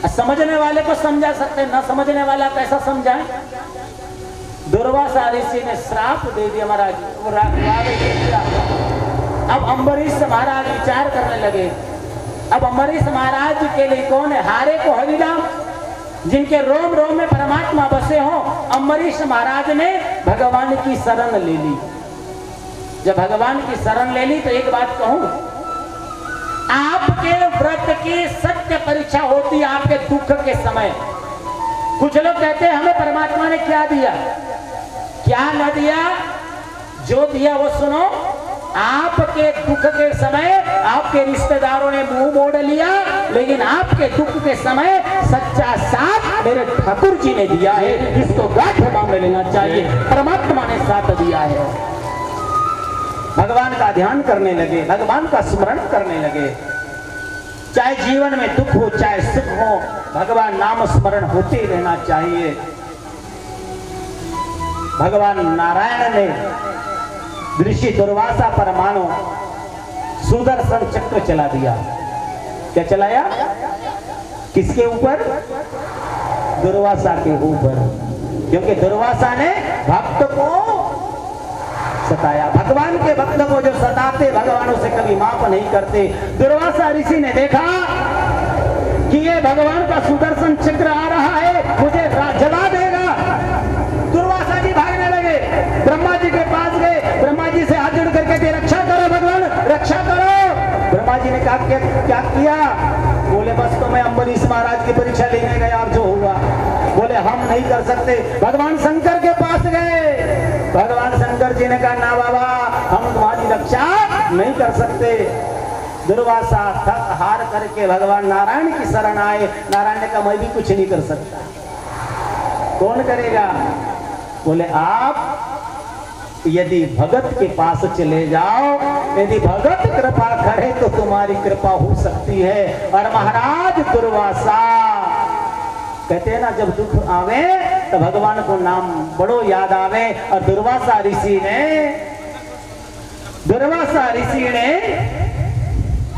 समझने वाले को समझा सकते, ना समझने वाला कैसा समझाए? दुर्वासा ऋषि ने श्राप दे दिया महाराज, वो दिया। अब अम्बरीश महाराज विचार करने लगे। अब अम्बरीश महाराज के लिए कौन है? हारे को हरिराम, जिनके रोम रोम में परमात्मा बसे हो। अम्बरीश महाराज ने भगवान की शरण ले ली। जब भगवान की शरण ले ली तो एक बात कहूं, आपके व्रत की सत्य परीक्षा होती है आपके दुख के समय। कुछ लोग कहते हैं हमें परमात्मा ने क्या दिया, क्या न दिया, जो दिया वो सुनो। आपके दुख के समय आपके रिश्तेदारों ने मुंह मोड़ लिया, लेकिन आपके दुख के समय सच्चा साथ मेरे ठाकुर जी ने दिया है, इसको गांठ बांध लेना चाहिए। परमात्मा ने साथ दिया है। भगवान का ध्यान करने लगे, भगवान का स्मरण करने लगे। चाहे जीवन में दुख हो चाहे सुख हो, भगवान नाम स्मरण होते रहना चाहिए। भगवान नारायण ने ऋषि दुर्वासा पर मानो सुदर्शन चक्र चला दिया। क्या चलाया? किसके ऊपर? दुर्वासा के ऊपर, क्योंकि दुर्वासा ने भक्त को सताया। भगवान के भक्त को जो सताते भगवान उसे कभी माफ नहीं करते। दुर्वासा ऋषि ने देखा कि ये भगवान का सुदर्शन चक्र आ रहा है, मुझे जला देगा, नहीं कर सकते। भगवान शंकर के पास गए, भगवान शंकर जी ने कहा ना बाबा, हम तुम्हारी रक्षा नहीं कर सकते। दुर्वासा थक हार करके भगवान नारायण की शरण आए। नारायण ने कहा मैं भी कुछ नहीं कर सकता। कौन करेगा? बोले आप यदि भगत के पास चले जाओ, यदि भगत कृपा करे तो तुम्हारी कृपा हो सकती है। और महाराज दुर्वासा कहते हैं ना, जब दुख आवे तो भगवान को नाम बड़ो याद आवे। और दुर्वासा ऋषि ने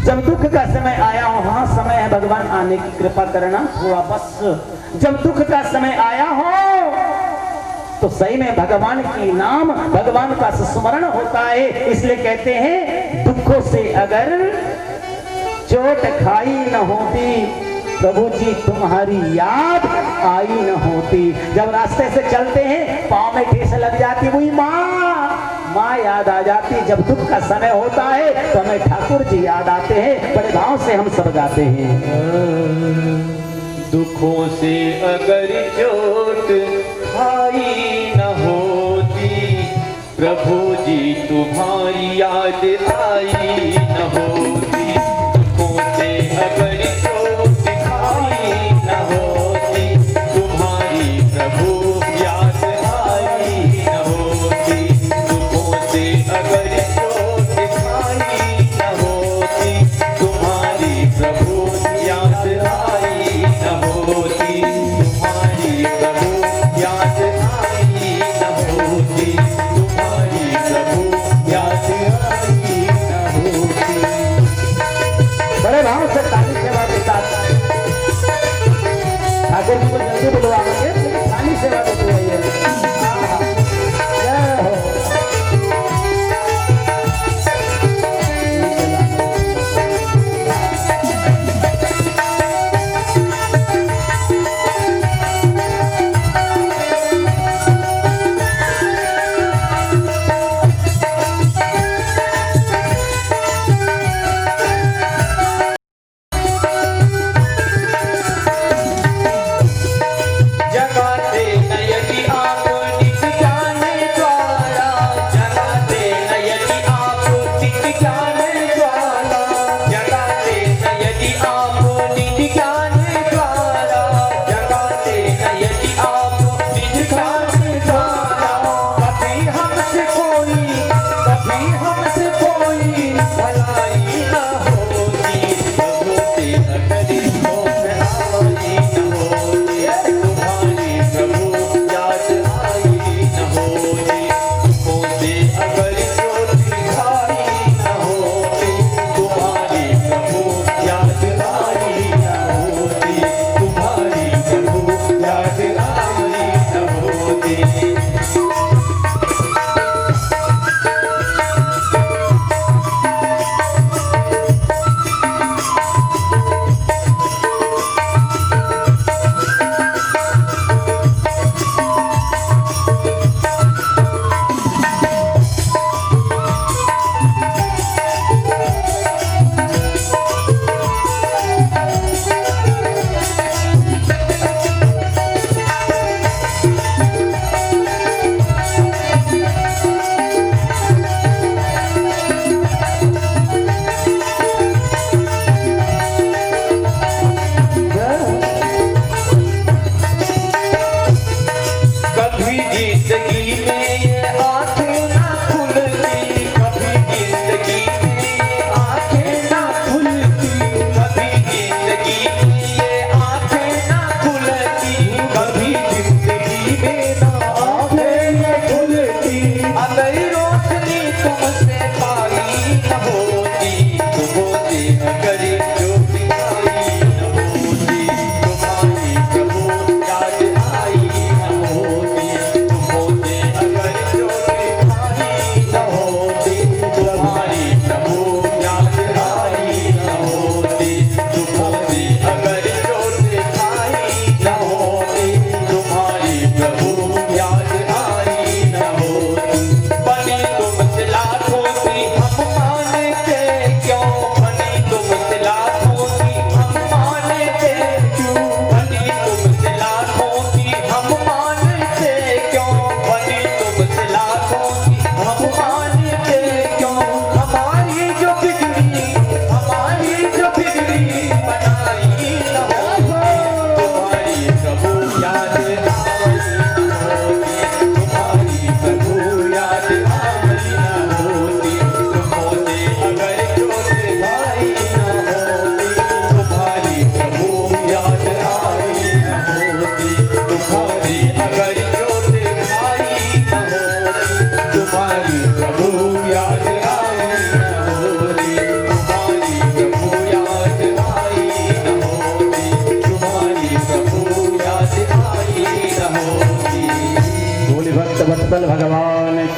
जब दुख का समय आया हो, हाँ समय है भगवान आने की, कृपा करना हुआ बस। जब दुख का समय आया हो तो सही में भगवान की नाम, भगवान का स्मरण होता है। इसलिए कहते हैं दुखों से अगर चोट खाई न होती, प्रभु जी तुम्हारी याद आई न होती। जब रास्ते से चलते हैं पाँव में ठेस लग जाती, वही माँ याद आ जाती। जब दुख का समय होता है तो हमें ठाकुर जी याद आते हैं। बड़े भाव से हम सब गाते हैं। दुखों से अगर चोट खाई न होती, प्रभु जी तुम्हारी याद आई न होती। दुखों से अगर चोट खाई न होती, तुम्हारी प्रभु याद आई न होती। दुखों से अगर चोट खाई न होती, तुम्हारी प्रभु याद आई न होती। तुम्हारी प्रभु याद आई न होती। तुम्हारी प्रभु याद आई न होती। बड़े भाव से ताली सेवा के साथ ठाकुर जी को जल्दी बुलवाएंगे, ताली सेवा देते रहिए। जय हो।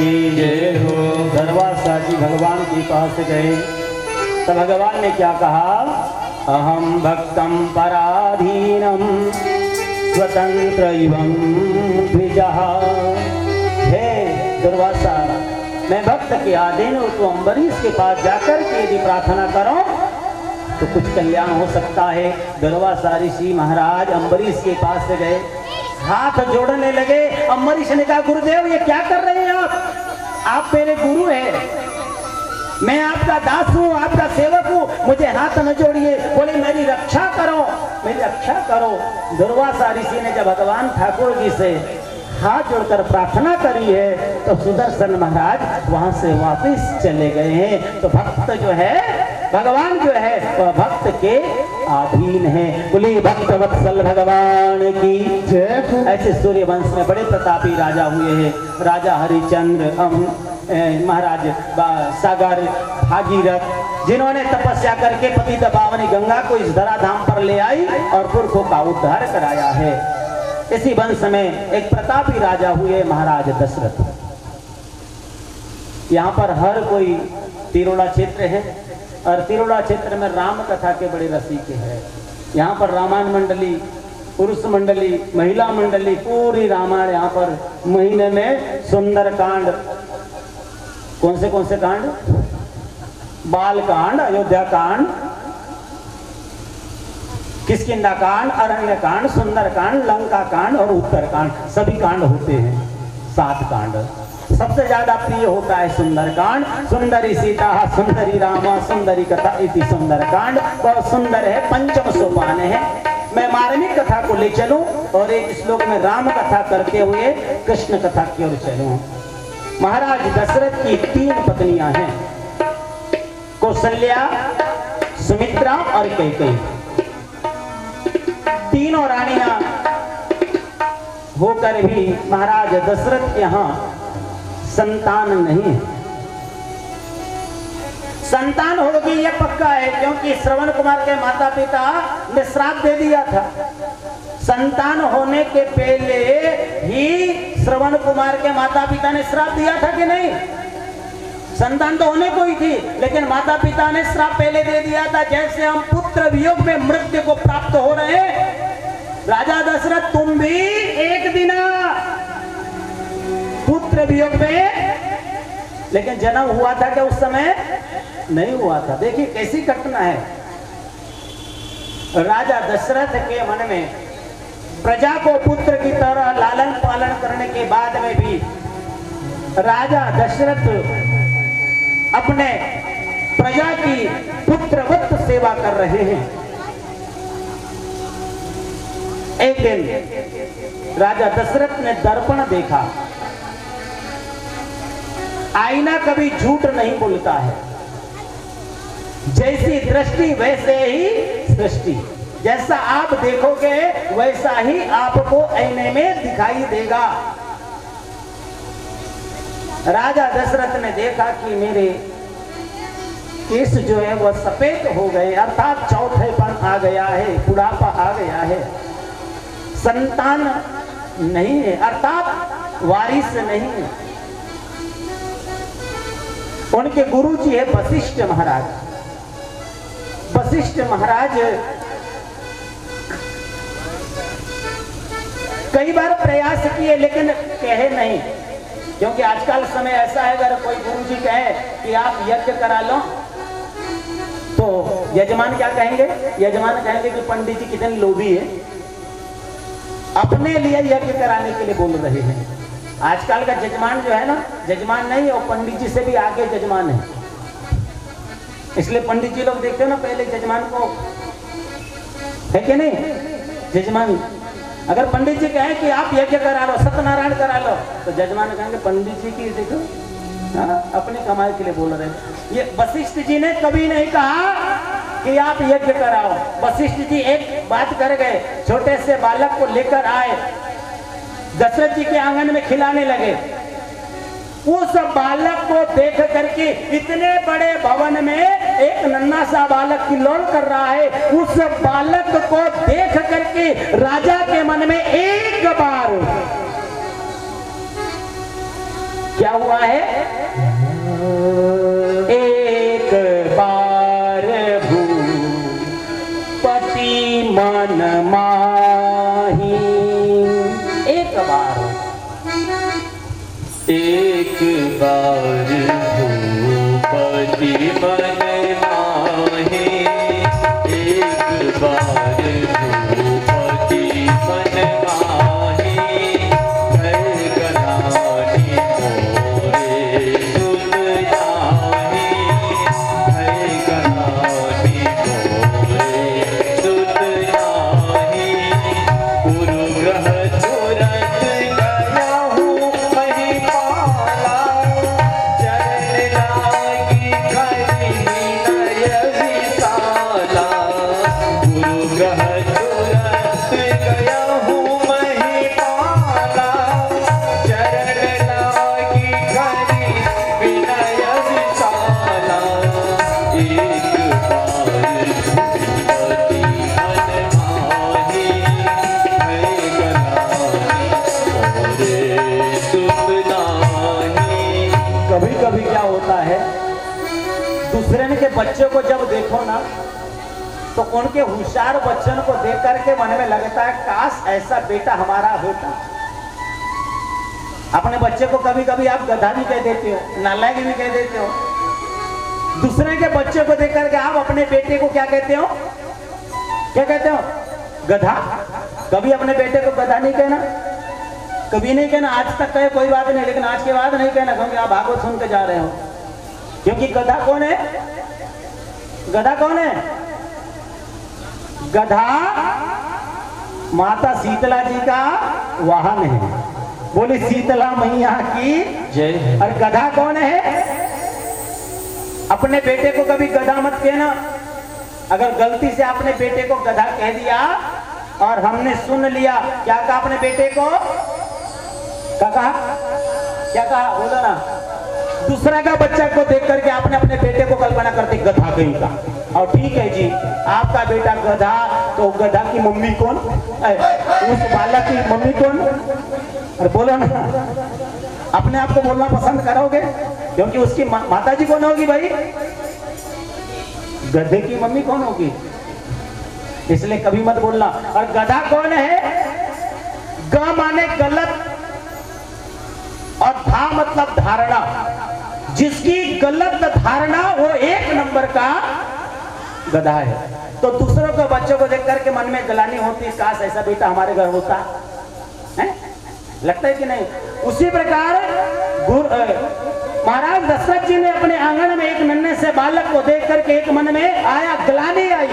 की जय हो। दरवासा जी भगवान के पास गए तो भगवान ने क्या कहा, अहम भक्तम पराधीनम स्वतंत्र इवं द्विजः। हे दुर्वासा, मैं भक्त के अधीन हूँ, तो अम्बरीश के पास जाकर के यदि प्रार्थना करो तो कुछ कल्याण हो सकता है। दुर्वासा ऋषि महाराज अम्बरीश के पास से गए, हाथ जोड़ने लगे। अम्बरीश ने कहा, गुरुदेव ये क्या कर रहे हैं आप मेरे गुरु हैं, मैं आपका दास हूँ, आपका सेवक हूँ, मुझे हाथ न जोड़िए। बोले मेरी रक्षा करो, मेरी रक्षा करो। दुर्वासा ऋषि ने जब भगवान ठाकुर जी से हाथ जोड़कर प्रार्थना करी है तो सुदर्शन महाराज वहां से वापस चले गए हैं। तो भक्त जो है, भगवान जो है वह भक्त के अधीन है। बोले भक्त वत्सल भगवान की जय। ऐसे सूर्य वंश में बड़े प्रतापी राजा हुए हैं, राजा हरिचंद्र, महाराज सागर, भागीरथ, जिन्होंने तपस्या करके पतित पावनी गंगा को इस धराधाम पर ले आई और पुरखों का उद्धार कराया है। इसी वंश में एक प्रतापी राजा हुए महाराज दशरथ। यहाँ पर हर कोई तिरोड़ा क्षेत्र है और तिरोड़ा क्षेत्र में राम कथा के बड़े रसिक हैं। यहाँ पर रामायण मंडली, पुरुष मंडली, महिला मंडली, पूरी रामायण यहाँ पर महीने में सुंदर कांड, कौन से कांड, बाल कांड, अयोध्या कांड, किष्किंधा कांड, अरण्य कांड, सुंदर कांड, लंका कांड और उत्तर कांड, सभी कांड होते हैं, 7 कांड। सबसे ज्यादा प्रिय होता है सुंदर कांड। सुंदरी सीता सुंदरी रामा सुंदरी कथा इति सुंदर कांड। बहुत सुंदर है, 5म सोपान है। मैं मार्मिक कथा को ले चलूं और एक श्लोक में राम कथा करते हुए कृष्ण कथा की ओर चलूं। महाराज दशरथ की 3 पत्नियां हैं, कौशल्या, सुमित्रा और कैकेयी। तीनों रानियां होकर भी महाराज दशरथ के यहाँ संतान नहीं है। संतान होगी यह पक्का है, क्योंकि श्रवण कुमार के माता पिता ने श्राप दे दिया था। संतान होने के पहले ही श्रवण कुमार के माता पिता ने श्राप दिया था कि नहीं? संतान तो होने को ही थी, लेकिन माता पिता ने श्राप पहले दे दिया था। जैसे हम पुत्र वियोग में मृत्यु को प्राप्त हो रहे हैं, राजा दशरथ तुम भी एक दिन पुत्र वियोग में, लेकिन जन्म हुआ था क्या उस समय? नहीं हुआ था। देखिए कैसी घटना है। राजा दशरथ के मन में प्रजा को पुत्र की तरह लालन पालन करने के बाद में भी राजा दशरथ अपने प्रजा की पुत्रवत सेवा कर रहे हैं। एक दिन राजा दशरथ ने दर्पण देखा। आईना कभी झूठ नहीं बोलता है, जैसी दृष्टि वैसे ही सृष्टि। जैसा आप देखोगे वैसा ही आपको आईने में दिखाई देगा। राजा दशरथ ने देखा कि मेरे केस जो है वह सफेद हो गए, अर्थात चौथेपन आ गया है, बुढ़ापा आ गया है, संतान नहीं है, अर्थात वारिस नहीं है। उनके गुरु जी है वशिष्ठ महाराज। वशिष्ठ महाराज कई बार प्रयास किए लेकिन कहे नहीं, क्योंकि आजकल समय ऐसा है, अगर कोई गुरु जी कहे कि आप यज्ञ करा लो तो यजमान क्या कहेंगे? यजमान कहेंगे कि पंडित जी कितने लोभी है, अपने लिए यज्ञ कराने के लिए बोल रहे हैं। आजकल का जजमान जो है ना, जजमान नहीं है, वो पंडित जी से भी आगे जजमान है। इसलिए पंडित जी लोग देखते हो ना, पहले जजमान को, है कि नहीं? जजमान अगर पंडित जी कहें कि आप यज्ञ करा लो, सत्यनारायण करा लो, तो जजमान कहेंगे पंडित जी की देखो अपनी कमाई के लिए बोल रहे हैं। ये वशिष्ठ जी ने कभी नहीं कहा कि आप यज्ञ कराओ। वशिष्ठ जी एक बात कर गए, छोटे से बालक को लेकर आए, दशरथ जी के आंगन में खिलाने लगे। उस बालक को देख करके, इतने बड़े भवन में एक नन्हा सा बालक किल्लोल कर रहा है, उस बालक को देख करके राजा के मन में एक बार क्या हुआ है? एक बार भूपति मन माही, एक बार भूपति मन माही, एक बार भूपति मन माही, है गलानी मोरे सुत जाही, है गलानी मोरे सुत जाही, गुरु ग्रह तुरंत गया हूँ महिपाला, चरण लागी खरी विनय विशाला, गुरु ग्रह तुरंत गया हूँ महिपाला, चरण लागी खरी विनय विशाला, एक बार भूपति मन माही, है गलानी मोरे सुत जाही। कभी कभी क्या होता है, दूसरे के बच्चे को जब देखो ना तो उनके होशियार बच्चन को देख करके मन में लगता है काश ऐसा बेटा हमारा होता। अपने बच्चे को कभी कभी आप गधा भी कह देते हो, नालायक भी कह देते हो। दूसरे के बच्चे को देख करके आप अपने बेटे को क्या कहते हो? क्या कहते हो? गधा। कभी अपने बेटे को गधा नहीं कहना, कभी नहीं कहना। आज तक कहे कोई बात नहीं, लेकिन आज के बाद नहीं कहना, क्योंकि आप भागवत सुन के जा रहे हो। क्योंकि गधा कौन है? गधा कौन है? गधा माता शीतला जी का वाहन है। बोली शीतला मैया की जय। और गधा कौन है? अपने बेटे को कभी गधा मत कहना। अगर गलती से आपने बेटे को गधा कह दिया और हमने सुन लिया, क्या कहा अपने बेटे को? क्या कहा? क्या कहा? बोलो ना। दूसरा का बच्चा को देख करके आपने अपने बेटे को कल्पना करते गधा कहीं का। और ठीक है जी, आपका बेटा गधा, तो गधा की मम्मी कौन? उस बालक की मम्मी कौन? अरे बोलो ना, अपने आप को बोलना पसंद करोगे? क्योंकि उसकी माता जी कौन होगी भाई? गधे की मम्मी कौन होगी? इसलिए कभी मत बोलना। और गधा कौन है? ग माने गलत और धा मतलब धारणा। जिसकी गलत धारणा वो एक नंबर का गधा है। तो दूसरों के बच्चों को देख करके मन में गलानी होती, काश ऐसा बेटा हमारे घर होता है। लगता है कि नहीं? उसी प्रकार महाराज दशरथ जी ने अपने आंगन में एक नन्हे से बालक को देख करके एक मन में आया, ग्लानि आई।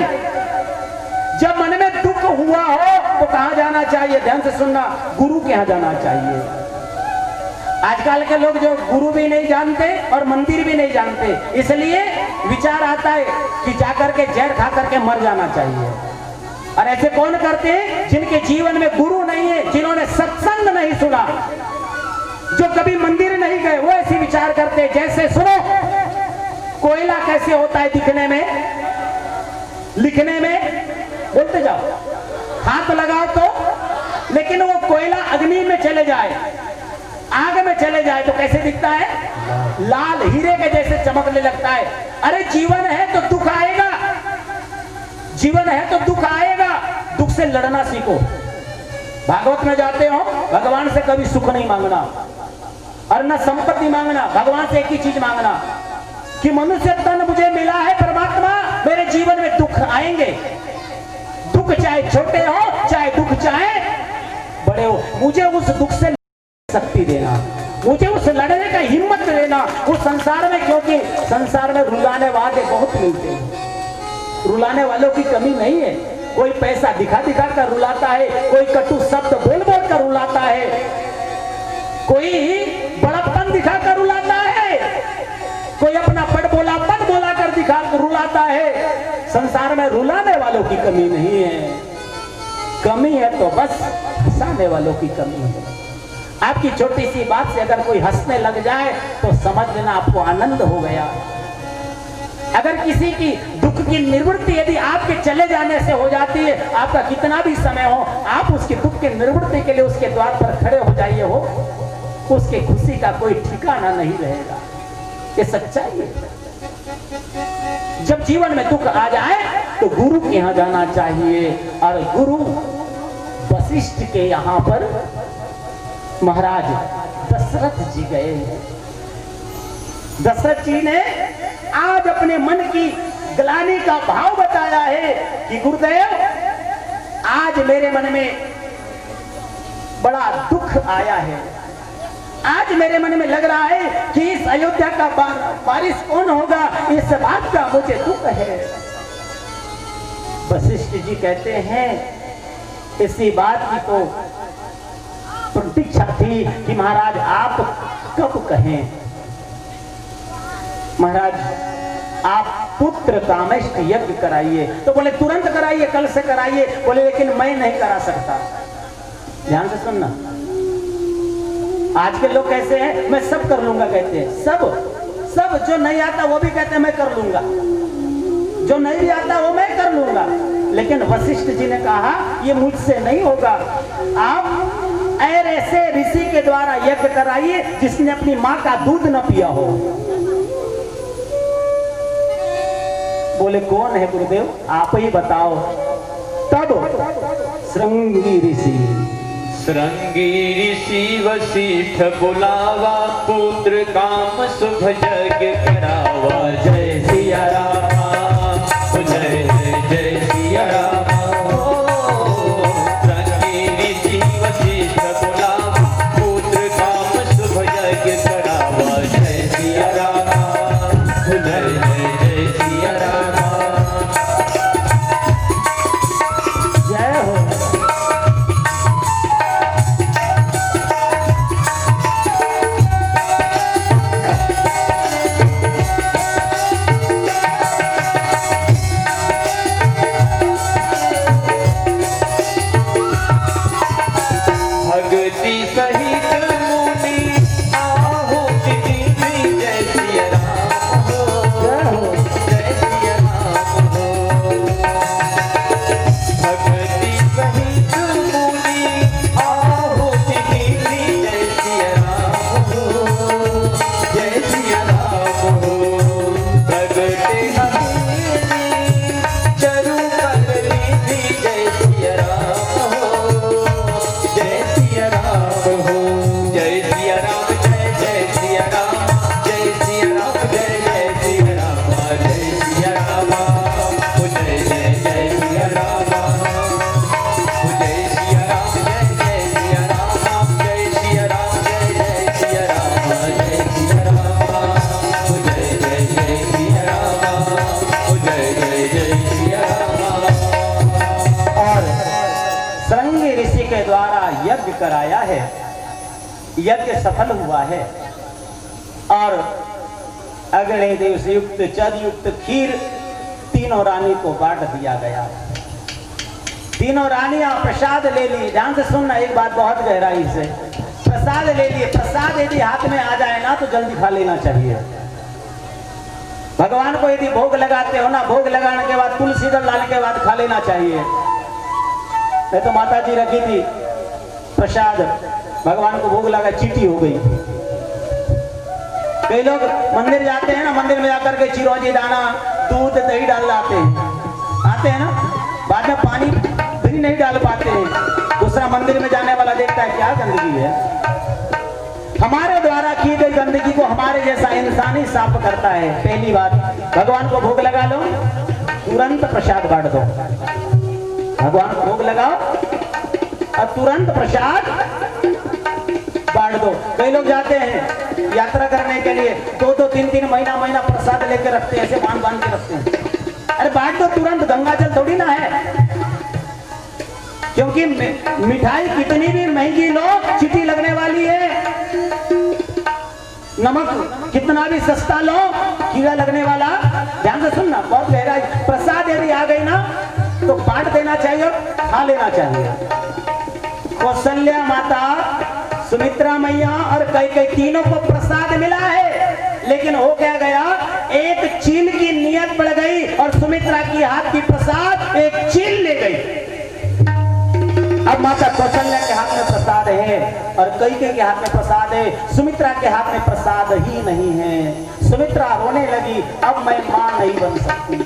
जब मन में दुख हुआ हो तो कहां जाना चाहिए? ध्यान से सुनना, गुरु के यहां जाना चाहिए। आजकल के लोग जो गुरु भी नहीं जानते और मंदिर भी नहीं जानते, इसलिए विचार आता है कि जाकर के जहर खा करके मर जाना चाहिए। और ऐसे कौन करते हैं? जिनके जीवन में गुरु नहीं है, जिन्होंने सत्संग नहीं सुना, जो कभी मंदिर नहीं गए, वो ऐसे विचार करते हैं। जैसे सुनो, कोयला कैसे होता है दिखने में, लिखने में? बोलते जाओ, हाथ लगाओ तो। लेकिन वो कोयला अग्नि में चले जाए, आग में चले जाए तो कैसे दिखता है? लाल हीरे के जैसे चमकने लगता है। अरे जीवन है तो दुख आएगा, जीवन है तो दुख आएगा। दुख से लड़ना सीखो। भागवत में जाते हो, भगवान से कभी सुख नहीं मांगना और न संपत्ति मांगना। भगवान से एक ही चीज मांगना कि मनुष्य तन मुझे मिला है परमात्मा, मेरे जीवन में दुख आएंगे। दुख चाहे छोटे हो, चाहे दुख चाहे बड़े हो, मुझे उस दुख से शक्ति देना, मुझे उस लड़ने का हिम्मत देना उस संसार में। क्योंकि संसार में रुलाने वाले बहुत मिलते हैं, रुलाने वालों की कमी नहीं है। कोई पैसा दिखा दिखा कर रुलाता है, कोई कटु शब्द बोल बोल कर रुलाता है, कोई बड़प्पन दिखा कर रुलाता है, कोई अपना बड़बोलापन बोला कर दिखा कर रुलाता है। संसार में रुलाने वालों की कमी नहीं है, कमी है तो बस हंसाने वालों की कमी है। आपकी छोटी सी बात से अगर कोई हंसने लग जाए तो समझ लेना आपको आनंद हो गया। अगर किसी की दुख की निवृत्ति यदि आपके चले जाने से हो जाती है, आपका कितना भी समय हो, आप उसके दुख की निवृत्ति के लिए उसके द्वार पर खड़े हो जाइए। हो उसके खुशी का कोई ठिकाना नहीं रहेगा। ये सच्चाई है। जब जीवन में दुख आ जाए तो गुरु के यहाँ जाना चाहिए, और गुरु वशिष्ठ के यहाँ पर महाराज दशरथ जी गए। दशरथ जी ने आज अपने मन की ग्लानि का भाव बताया है कि गुरुदेव, आज मेरे मन में बड़ा दुख आया है। आज मेरे मन में लग रहा है कि इस अयोध्या का वारिस कौन होगा, इस बात का मुझे दुख है। वशिष्ठ जी कहते हैं, इसी बात की तो प्रतीक्षा थी कि महाराज आप कब कहें। महाराज आप पुत्र कामेष्ट यज्ञ कराइए। तो बोले तुरंत कराइए, कल से कराइए। बोले लेकिन मैं नहीं करा सकता। ध्यान से सुनना, आज के लोग कैसे हैं, मैं सब कर लूंगा कहते हैं। सब जो नहीं आता वो भी कहते हैं मैं कर लूंगा, जो नहीं भी आता वो मैं कर लूंगा। लेकिन वशिष्ठ जी ने कहा ये मुझसे नहीं होगा। आप ऐसे ऋषि के द्वारा यज्ञ कराइए जिसने अपनी माँ का दूध न पिया हो। बोले कौन है गुरुदेव, आप ही बताओ। तब श्रृंगी ऋषि वशिष्ठ बुलावा, पुत्र काम शुभ यज्ञ करावा। जय सिया रामा, जय जय सिया रामा। श्रृंगी ऋषि वशिष्ठ बुलावा, पुत्र काम शुभ यज्ञ करावा। जय सिया रामा, जय जय सिया रामा। जय हो। यज्ञ कराया है, यज्ञ सफल हुआ है। और अग्नि देव से युक्त चद युक्त खीर तीनों रानी को बांट दिया गया। तीनों रानियां प्रसाद ले ली। ध्यान से सुनना, एक बात बहुत गहराई से, प्रसाद ले लिए। प्रसाद यदि हाथ में आ जाए ना तो जल्दी खा लेना चाहिए। भगवान को यदि भोग लगाते हो ना, भोग लगाने के बाद तुलसी दल डालने के बाद खा लेना चाहिए। नहीं तो माता जी रखी थी प्रसाद, भगवान को भोग लगा, चीटी हो गई। कई लोग मंदिर जाते हैं ना, मंदिर में जाकर के चिरौंजी दाना दूध दही डाल लाते हैं, आते हैं ना, बाद में पानी भी नहीं डाल पाते हैं। दूसरा मंदिर में जाने वाला देखता है क्या गंदगी है। हमारे द्वारा की गई गंदगी को हमारे जैसा इंसान ही साफ करता है। पहली बात, भगवान को भोग लगा लो, तुरंत प्रसाद बांट दो। भगवान को भोग लगाओ और तुरंत प्रसाद बांट दो। कई लोग जाते हैं यात्रा करने के लिए, 2-2 3-3 महीना प्रसाद लेकर रखते हैं, ऐसे बांध के रखते हैं। अरे बांट दो तुरंत, गंगा जल थोड़ी ना है। क्योंकि मिठाई कितनी भी महंगी लो, चीटी लगने वाली है। नमक कितना भी सस्ता लो, कीड़ा लगने वाला। ध्यान से सुनना, बहुत गहराई। प्रसाद यदि आ गई ना तो बांट देना चाहिए और खा लेना चाहिए। कौशल्या माता, सुमित्रा मैया और कई तीनों को प्रसाद मिला है, लेकिन हो क्या गया, एक चील की नियत बढ़ गई और सुमित्रा की हाथ की प्रसाद एक चील ले गई। अब माता कौशल्या के हाथ में प्रसाद है और कैकेयी के हाथ में प्रसाद है, सुमित्रा के हाथ में प्रसाद ही नहीं है। सुमित्रा रोने लगी, अब मैं मां नहीं बन सकती,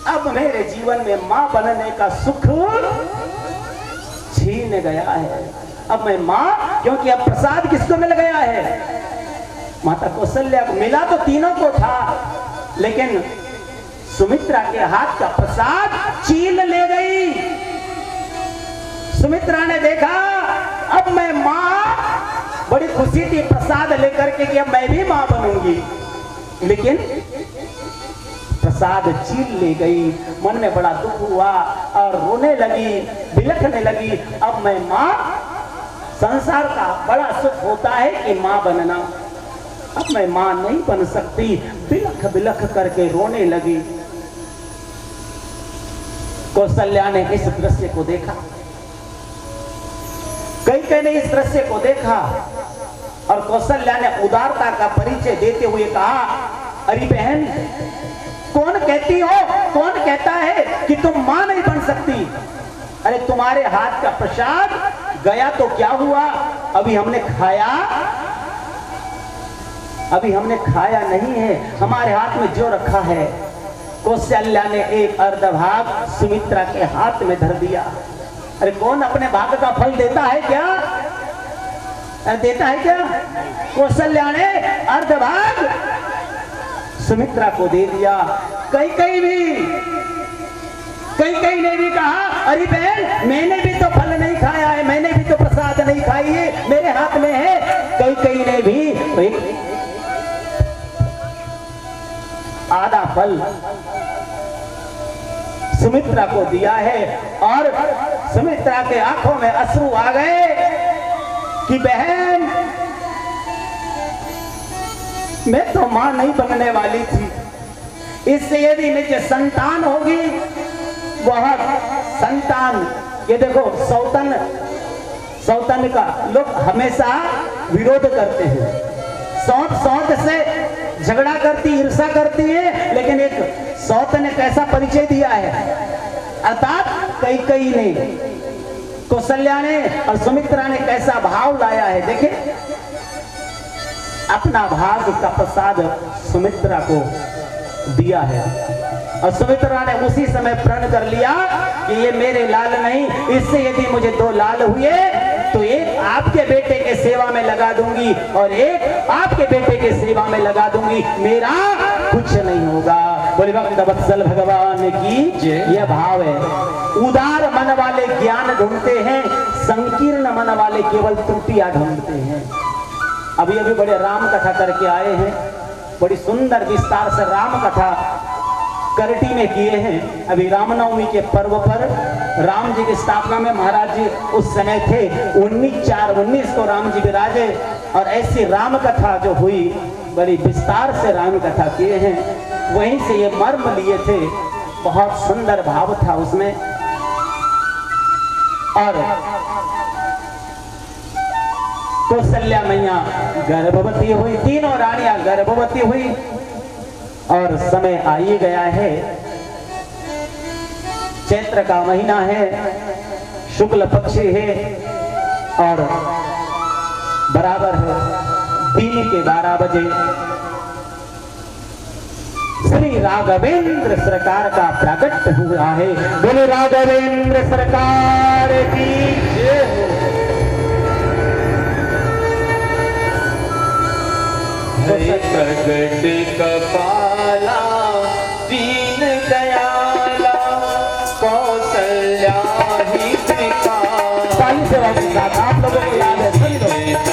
अब मेरे जीवन में मां बनने का सुख छीन गया है। अब मैं मां, क्योंकि अब प्रसाद किसको मिल गया है? माता कौशल्या को मिला तो तीनों को था, लेकिन सुमित्रा के हाथ का प्रसाद चील ले गई। सुमित्रा ने देखा अब मैं मां, बड़ी खुशी थी प्रसाद लेकर के कि अब मैं भी मां बनूंगी, लेकिन प्रसाद चील ले गई। मन में बड़ा दुख हुआ और रोने लगी, बिलखने लगी। अब मैं मां, संसार का बड़ा सुख होता है कि मां बनना, अब मैं मां नहीं बन सकती, बिलख बिलख करके रोने लगी। कौशल्या ने इस दृश्य को देखा, कैकेयी ने इस दृश्य को देखा और कौशल्या ने उदारता का परिचय देते हुए कहा, अरे बहन, कौन कहती हो, कौन कहता है कि तुम मां नहीं बन सकती? अरे तुम्हारे हाथ का प्रसाद गया तो क्या हुआ, अभी हमने खाया, अभी हमने खाया नहीं है, हमारे हाथ में जो रखा है। कौशल्या ने एक अर्धभाग सुमित्रा के हाथ में धर दिया। अरे कौन अपने भाग का फल देता है क्या? अरे देता है क्या? कौशल्या ने अर्धभाग सुमित्रा को दे दिया। कैकेयी ने भी कहा, अरे बहन, मैंने भी तो फल नहीं खाया है, मैंने भी तो प्रसाद नहीं खाई है, मेरे हाथ में है। कैकेयी ने भी आधा फल सुमित्रा को दिया है और सुमित्रा के आंखों में अश्रु आ गए कि बहन, मैं तो मां नहीं बनने वाली थी, इससे यदि मुझे संतान होगी, बहुत संतान, ये देखो सौतन का लोग हमेशा विरोध करते हैं, सौत से झगड़ा करती, ईर्षा करती है, लेकिन एक सौतन ने कैसा परिचय दिया है, अर्थात कैकेयी ने, कौशल्या ने और सुमित्रा ने कैसा भाव लाया है। देखे, अपना भाग का प्रसाद सुमित्रा को दिया है और सुमित्रा ने उसी समय प्रण कर लिया कि ये मेरे लाल नहीं, इससे यदि मुझे 2 लाल हुए तो एक आपके बेटे के सेवा में लगा दूंगी और एक आपके बेटे के सेवा में लगा दूंगी, मेरा कुछ नहीं होगा। बोले भक्त वत्सल भगवान की यह भाव है। उदार मन वाले ज्ञान ढूंढते हैं, संकीर्ण मन वाले केवल त्रुटियां ढूंढते हैं। अभी अभी बड़े राम कथा करके आए हैं, बड़ी सुंदर विस्तार से राम कथा करटी में किए हैं। अभी रामनवमी के पर्व पर राम जी की स्थापना में महाराज जी उस समय थे, 19/4/19 को राम जी विराजे और ऐसी राम कथा जो हुई, बड़ी विस्तार से राम कथा किए हैं, वहीं से ये मर्म लिए थे। बहुत सुंदर भाव था उसमें। और कौशल्या मैया गर्भवती हुई, तीनों रानियां गर्भवती हुई और समय आ ही गया है। चैत्र का महीना है, शुक्ल पक्ष है और बराबर है दिन के 12 बजे श्री राघवेंद्र सरकार का प्रकट हुआ है। बोले राघवेंद्र सरकार की जय हो। प्रगट कपाला दीन दयाला कौशल्या ही कृपा। आप लोगों को याद है, सभी लोग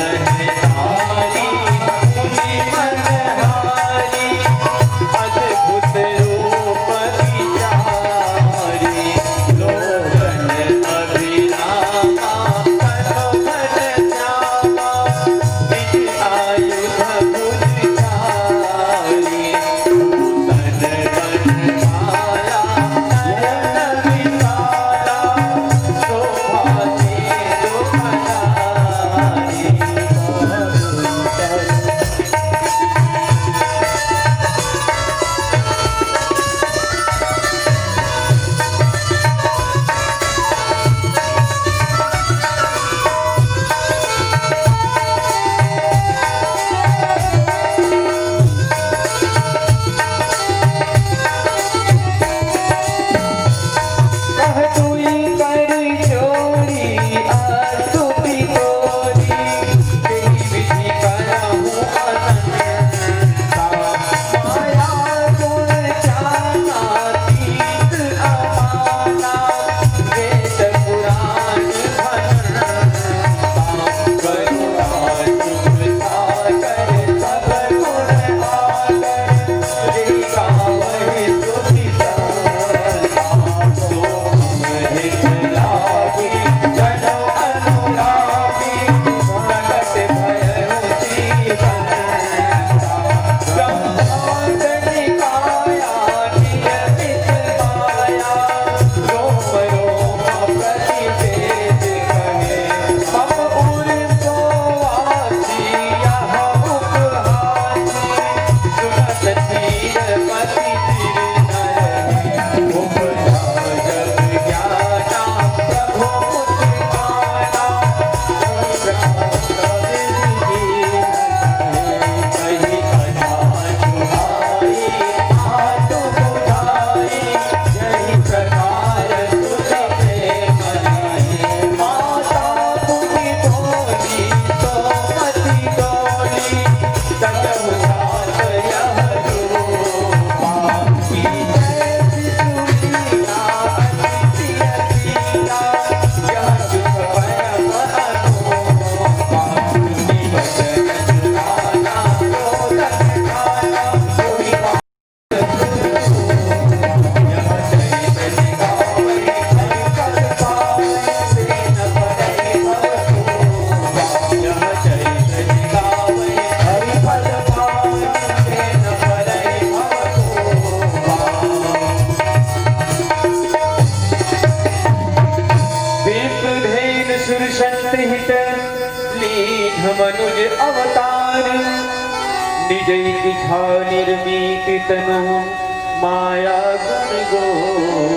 संत हित लीन मनुज अवतार निज इच्छा निर्मित तनु माया गुण गो